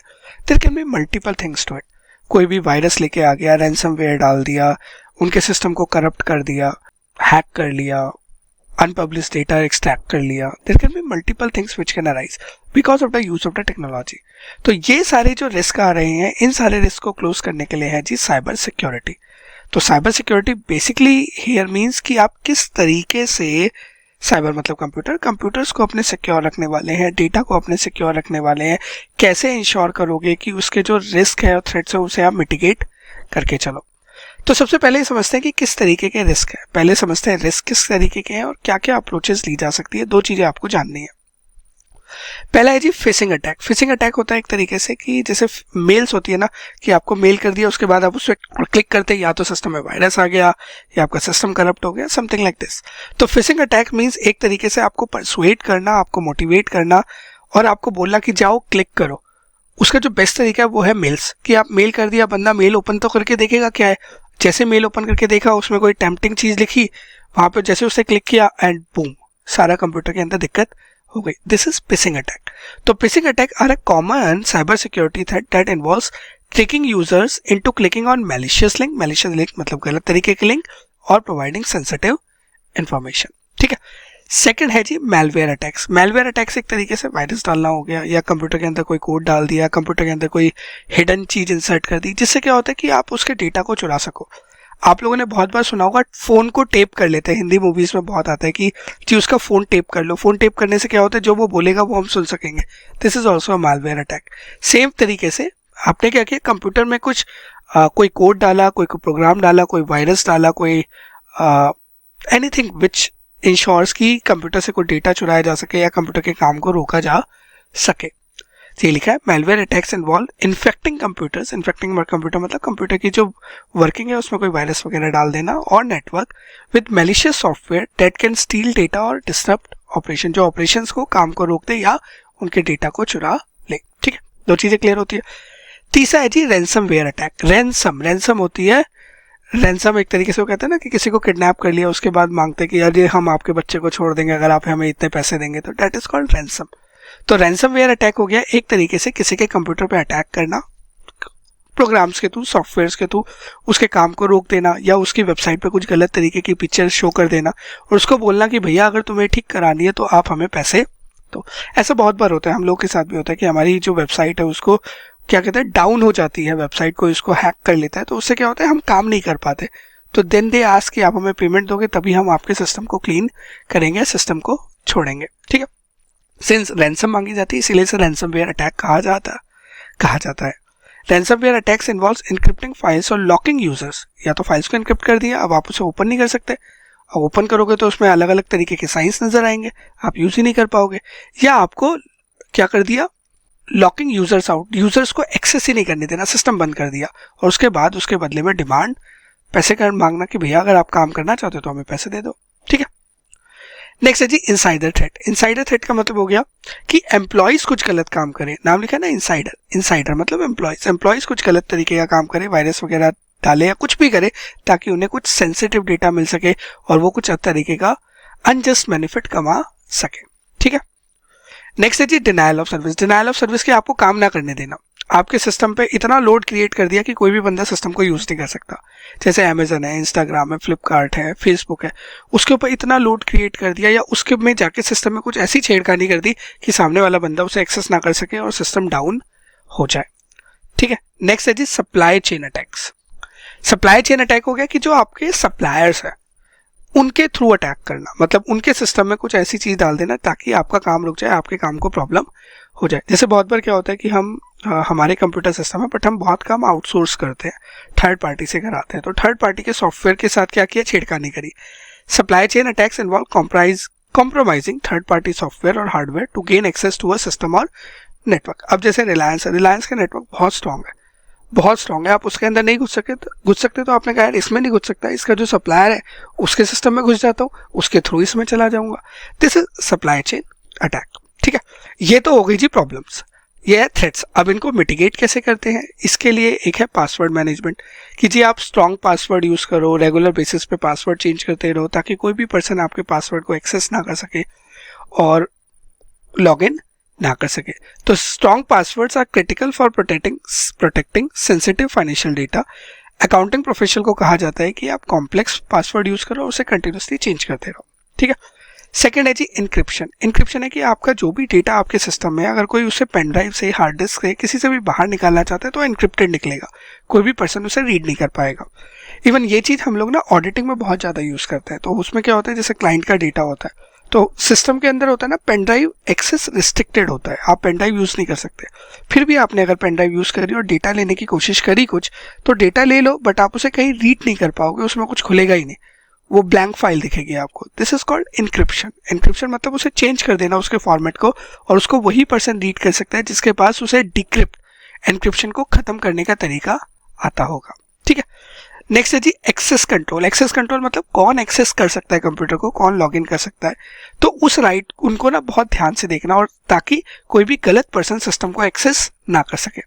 there can be multiple things to it. कोई भी वायरस लेके आ गया, रैंसमवेयर डाल दिया, उनके सिस्टम को करप्ट कर दिया, हैक कर लिया, अनपब्लिश्ड डेटा एक्सट्रैक्ट कर लिया, there can be multiple things which can arise because of the use of the technology. तो ये सारे जो रिस्क आ रहे हैं, इन सारे रिस्क को क्लोज करने के लिए है जी साइबर सिक्योरिटी। तो cyber security basically here means कि आप किस तरीके से, साइबर मतलब कंप्यूटर्स को अपने सिक्योर रखने वाले हैं, डेटा को अपने सिक्योर रखने वाले हैं, कैसे इंश्योर करोगे कि उसके जो रिस्क है और थ्रेट्स है उसे आप मिटिगेट करके चलो। तो सबसे पहले ये समझते हैं कि किस तरीके के रिस्क है। पहले समझते हैं रिस्क किस तरीके के हैं और क्या क्या अप्रोचेस ली जा सकती है। दो चीजें आपको जाननी है। पहला है जी फिशिंग अटैक। फिशिंग अटैक होता है एक तरीके से कि जैसे मेल्स होती है ना, कि आपको मेल कर दिया, उसके बाद आप उस पर क्लिक करते या तो सिस्टम में वायरस आ गया या आपका सिस्टम करप्ट हो गया, समथिंग लाइक दिस। तो फिशिंग अटैक मीन्स एक तरीके से आपको परसुएट करना, आपको मोटिवेट करना और आपको बोलना कि जाओ क्लिक करो। उसका जो बेस्ट तरीका है वो है मेल्स, कि आप मेल कर दिया, बंदा मेल ओपन तो करके देखेगा क्या है। जैसे मेल ओपन करके देखा, उसमें कोई टेम्पटिंग चीज लिखी, वहां पे जैसे उससे क्लिक किया एंड बूम, सारा कंप्यूटर के अंदर दिक्कत हो गई। This is phishing attack. तो phishing attack are a common cyber security threat that involves tricking users into clicking on malicious link. Malicious link मतलब गलत तरीके के लिंक, और प्रोवाइडिंग सेंसिटिव इंफॉर्मेशन। ठीक है। सेकंड है जी मैलवेयर अटैक्स। मैलवेयर अटैक्स एक तरीके से वायरस डालना हो गया, या कंप्यूटर के अंदर कोई कोड डाल दिया, कंप्यूटर के अंदर कोई हिडन चीज इंसर्ट कर दी, जिससे क्या होता है कि आप उसके डेटा को चुरा सको। आप लोगों ने बहुत बार सुना होगा फोन को टेप कर लेते हैं, हिंदी मूवीज में बहुत आता है कि जी उसका फोन टेप कर लो। फोन टेप करने से क्या होता है, जो वो बोलेगा वो हम सुन सकेंगे। This is also a malware attack. Same तरीके से आपने क्या किया, कंप्यूटर में कुछ कोई कोड डाला, कोई प्रोग्राम डाला, कोई वायरस डाला, कोई एनीथिंग विच इंश्योर्स कि कंप्यूटर से कोई डेटा चुराया जा सके या कंप्यूटर के काम को रोका जा सके। ये लिखा है malware attacks involve infecting computers। infecting computer मतलब कंप्यूटर की जो वर्किंग है उसमें कोई वायरस वगैरह डाल देना, और network with malicious software that can steal data और disrupt ऑपरेशन, जो ऑपरेशंस को काम को रोक दे या उनके डेटा को चुरा ले। ठीक है, दो चीजें क्लियर होती है। तीसरा है जी रैंसमवेयर अटैक। रैंसम होती है, रैंसम एक तरीके से वो कहते हैं ना कि किसी को किडनैप कर लिया उसके बाद मांगते कि यार ये हम आपके बच्चे को छोड़ देंगे अगर आप हमें इतने पैसे देंगे, तो डेट इज कॉल्ड रैंसम। तो रैंसमवेयर अटैक हो गया एक तरीके से किसी के कंप्यूटर पे अटैक करना, प्रोग्राम्स के थ्रू, सॉफ्टवेयर्स के थ्रू उसके काम को रोक देना या उसकी वेबसाइट पे कुछ गलत तरीके की पिक्चर शो कर देना और उसको बोलना कि भैया अगर तुम्हें ठीक करानी है तो आप हमें पैसे। तो ऐसा बहुत बार होता है, हम लोग के साथ भी होता है कि हमारी जो वेबसाइट है उसको क्या कहते हैं डाउन हो जाती है, वेबसाइट को इसको हैक कर लेता है, तो उससे क्या होता है हम काम नहीं कर पाते। तो देन दे आस्क कि आप हमें पेमेंट दोगे तभी हम आपके सिस्टम को क्लीन करेंगे, सिस्टम को छोड़ेंगे। ठीक है, सिंस रैंसम मांगी जाती है इसीलिए इसे रैंसमवेयर अटैक कहा जाता है। Ransomware attacks involves encrypting files और लॉकिंग यूजर्स। या तो फाइल्स को एन्क्रिप्ट कर दिया, अब आप उसे ओपन नहीं कर सकते, अब ओपन करोगे तो उसमें अलग अलग तरीके के साइंस नजर आएंगे, आप यूज ही नहीं कर पाओगे। या आपको क्या कर दिया, लॉकिंग यूजर्स आउट, यूजर्स को एक्सेस ही नहीं करने देना, सिस्टम बंद कर दिया, और उसके बाद उसके बदले में डिमांड पैसे कर मांगना कि भैया अगर आप काम करना चाहते हो तो हमें पैसे दे दो। ठीक है, नेक्स्ट है जी इनसाइडर थ्रेट। इनसाइडर थ्रेट का मतलब हो गया कि एम्प्लॉइज कुछ गलत काम करें, नाम लिखा है ना इनसाइडर, इनसाइडर मतलब एम्प्लॉइज कुछ गलत तरीके का काम करे, वायरस वगैरह डाले या कुछ भी करे ताकि उन्हें कुछ सेंसिटिव डेटा मिल सके और वो कुछ तरीके का अनजस्ट बेनिफिट कमा सके। ठीक है, नेक्स्ट है जी denial of service. Denial of service के आपको काम ना करने देना, आपके सिस्टम पे इतना लोड क्रिएट कर दिया कि कोई भी बंदा सिस्टम को यूज नहीं कर सकता। जैसे अमेजन है, इंस्टाग्राम है, फ्लिपकार्ट है, फेसबुक है, उसके ऊपर इतना लोड क्रिएट कर दिया या उसके में जाके सिस्टम में कुछ ऐसी छेड़खानी कर दी कि सामने वाला बंदा उसे एक्सेस ना कर सके और सिस्टम डाउन हो जाए। ठीक है, नेक्स्ट है जी supply chain attacks. Supply chain attack हो गया कि जो आपके सप्लायर्स है उनके थ्रू अटैक करना, मतलब उनके सिस्टम में कुछ ऐसी चीज डाल देना ताकि आपका काम रुक जाए, आपके काम को प्रॉब्लम हो जाए। जैसे बहुत बार क्या होता है कि हम हमारे कंप्यूटर सिस्टम है बट हम बहुत काम आउटसोर्स करते हैं, थर्ड पार्टी से कराते हैं, तो थर्ड पार्टी के सॉफ्टवेयर के साथ क्या किया, छेड़खानी करी। Supply chain attacks involve compromising third party software और hardware to gain access to a system और नेटवर्क। अब जैसे रिलायंस है, रिलायंस का नेटवर्क बहुत स्ट्रॉन्ग है, बहुत स्ट्रॉन्ग है, आप उसके अंदर नहीं घुस सकते तो आपने कहा यार इसमें नहीं घुस सकता, इसका जो सप्लायर है उसके सिस्टम में घुस जाता हूँ, उसके थ्रू इसमें चला जाऊंगा। This is supply chain attack. ठीक है, ये तो हो गई जी प्रॉब्लम्स, ये है थ्रेट्स। अब इनको मिटिगेट कैसे करते हैं, इसके लिए एक है पासवर्ड मैनेजमेंट, कि जी आप स्ट्रॉन्ग पासवर्ड यूज करो, रेगुलर बेसिस पे पासवर्ड चेंज करते रहो ताकि कोई भी पर्सन आपके पासवर्ड को एक्सेस ना कर सके और लॉग इन ना कर सके। तो strong passwords are critical for protecting sensitive financial data. Accounting professional को कहा जाता है कि आप कॉम्प्लेक्स पासवर्ड यूज करो, उसे कंटिन्यूसली चेंज करते रहो। ठीक है, सेकेंड है जी इंक्रिप्शन। इंक्रिप्शन है कि आपका जो भी डेटा आपके सिस्टम में, अगर कोई उसे पेन ड्राइव से, हार्ड डिस्क से, किसी से भी बाहर निकालना चाहता है तो इंक्रिप्टेड निकलेगा, कोई भी पर्सन उसे रीड नहीं कर पाएगा। इवन ये चीज हम लोग ना ऑडिटिंग में बहुत ज्यादा यूज करते हैं। तो उसमें क्या होता है, जैसे क्लाइंट का डेटा होता है तो सिस्टम के अंदर होता है ना पेन ड्राइव एक्सेस रिस्ट्रिक्टेड होता है, आप पेन ड्राइव यूज नहीं कर सकते। फिर भी आपने अगर पेन ड्राइव यूज करी और डेटा लेने की कोशिश करी कुछ, तो डेटा ले लो बट आप उसे कहीं रीड नहीं कर पाओगे, उसमें कुछ खुलेगा ही नहीं, वो ब्लैंक फाइल दिखेगी आपको। This is called encryption. Encryption मतलब उसे चेंज कर देना उसके फॉर्मेट को, और उसको वही पर्सन रीड कर सकता है जिसके पास उसे डिक्रिप्ट, एनक्रिप्शन को खत्म करने का तरीका आता होगा। ठीक है, नेक्स्ट है जी एक्सेस कंट्रोल। एक्सेस कंट्रोल मतलब कौन एक्सेस कर सकता है कंप्यूटर को, कौन लॉगिन कर सकता है, तो उस राइट उनको ना बहुत ध्यान से देखना, और ताकि कोई भी गलत पर्सन सिस्टम को एक्सेस ना कर सके।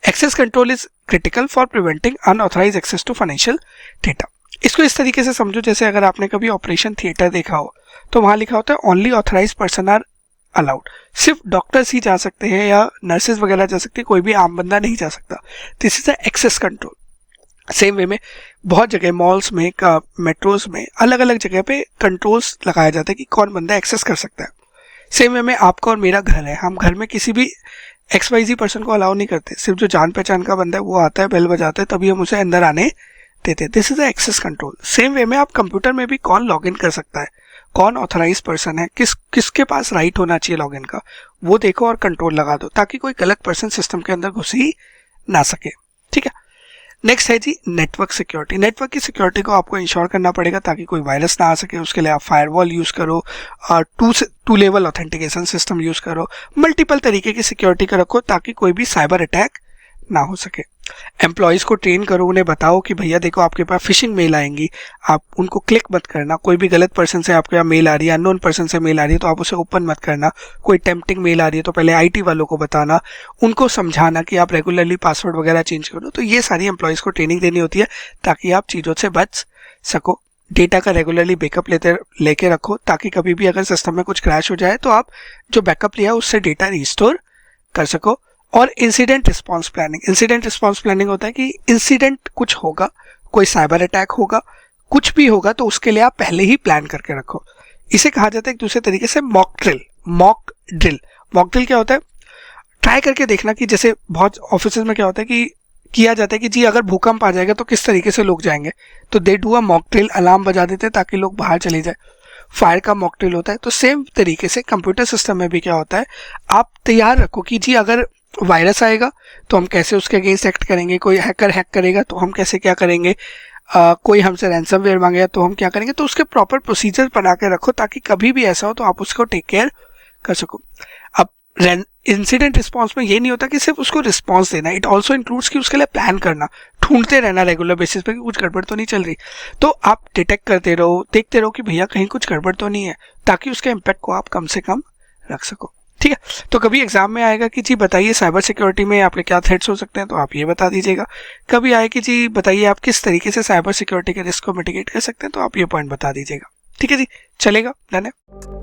Access control is critical for preventing unauthorised access to financial data. इसको इस तरीके से समझो, जैसे अगर आपने कभी ऑपरेशन थिएटर देखा हो तो वहां लिखा होता है only authorised person are allowed, सिर्फ डॉक्टर्स ही जा सकते हैं या नर्सेज वगैरह जा सकते हैं, कोई भी आम बंदा नहीं जा सकता। This is the access control. Same way में बहुत जगह मॉल्स में, मेट्रोज में, अलग अलग जगह पे कंट्रोल्स लगाया जाता है कि कौन बंदा एक्सेस कर सकता है। सेम वे में आपका और मेरा घर है, हम घर में किसी भी XYZ पर्सन को अलाउ नहीं करते, सिर्फ जो जान पहचान का बंदा है वो आता है, बेल बजाता है, तभी हम उसे अंदर आने देते हैं, this is access control. Same way में आप कंप्यूटर में भी कौन लॉगिन कर सकता है, कौन ऑथराइज पर्सन है, किसके पास राइट होना चाहिए लॉगिन का, वो देखो और कंट्रोल लगा दो ताकि कोई गलत पर्सन सिस्टम के अंदर घुस ही ना सके। ठीक है, नेक्स्ट है जी नेटवर्क सिक्योरिटी। नेटवर्क की सिक्योरिटी को आपको इंश्योर करना पड़ेगा ताकि कोई वायरस ना आ सके। उसके लिए आप फायरवॉल यूज करो और two level authentication system use करो, मल्टीपल तरीके की सिक्योरिटी का रखो ताकि कोई भी साइबर अटैक ना हो सके। एम्प्लॉयज को ट्रेन करो, उन्हें बताओ कि भैया देखो आपके पास फिशिंग मेल आएंगी, आप उनको क्लिक मत करना। कोई भी गलत पर्सन से आपके यहाँ मेल आ रही है, अननोन पर्सन से मेल आ रही है तो आप उसे ओपन मत करना। कोई टेम्पटिंग मेल आ रही है तो पहले आईटी वालों को बताना, उनको समझाना कि आप रेगुलरली पासवर्ड वगैरह चेंज करो। तो ये सारी एम्प्लॉयज को ट्रेनिंग देनी होती है ताकि आप चीज़ों से बच सको। डेटा का रेगुलरली बैकअप लेके रखो ताकि कभी भी अगर सिस्टम में कुछ क्रैश हो जाए तो आप जो बैकअप लिया उससे डेटा रिस्टोर कर सको। और incident response planning, incident response planning होता है कि इंसिडेंट कुछ होगा, कोई साइबर अटैक होगा, कुछ भी होगा तो उसके लिए आप पहले ही प्लान करके रखो। इसे कहा जाता है एक दूसरे तरीके से मॉक ड्रिल। मॉक ड्रिल क्या होता है, ट्राई करके देखना कि जैसे बहुत ऑफिस में क्या होता है कि किया जाता है कि जी अगर भूकंप आ जाएगा तो किस तरीके से लोग जाएंगे, तो they do a mock drill, alarm बजा देते हैं ताकि लोग बाहर चले जाए। फायर का मॉक ड्रिल होता है। तो सेम तरीके से कंप्यूटर सिस्टम में भी क्या होता है, आप तैयार रखो कि जी अगर वायरस आएगा तो हम कैसे उसके अगेंस्ट एक्ट करेंगे, कोई हैकर हैक करेगा तो हम कैसे क्या करेंगे, कोई हमसे रैंसमवेयर मांगेगा तो हम क्या करेंगे। तो उसके प्रॉपर प्रोसीजर बना के रखो ताकि कभी भी ऐसा हो तो आप उसको टेक केयर कर सको। अब इंसिडेंट रिस्पांस में ये नहीं होता कि सिर्फ उसको रिस्पांस देना, इट ऑल्सो इंक्लूड्स कि उसके लिए प्लान करना, ढूंढते रहना रेगुलर बेसिस पे कि कुछ गड़बड़ तो नहीं चल रही। तो आप डिटेक्ट करते रहो, देखते रहो कि भैया कहीं कुछ गड़बड़ तो नहीं है ताकि उसके इम्पैक्ट को आप कम से कम रख सको। ठीक है, तो कभी एग्जाम में आएगा कि जी बताइए साइबर सिक्योरिटी में आपके क्या थ्रेट्स हो सकते हैं, तो आप ये बता दीजिएगा। कभी आए कि जी बताइए आप किस तरीके से साइबर सिक्योरिटी के रिस्क को मिटिगेट कर सकते हैं, तो आप ये पॉइंट बता दीजिएगा। ठीक है जी, चलेगा, डन है।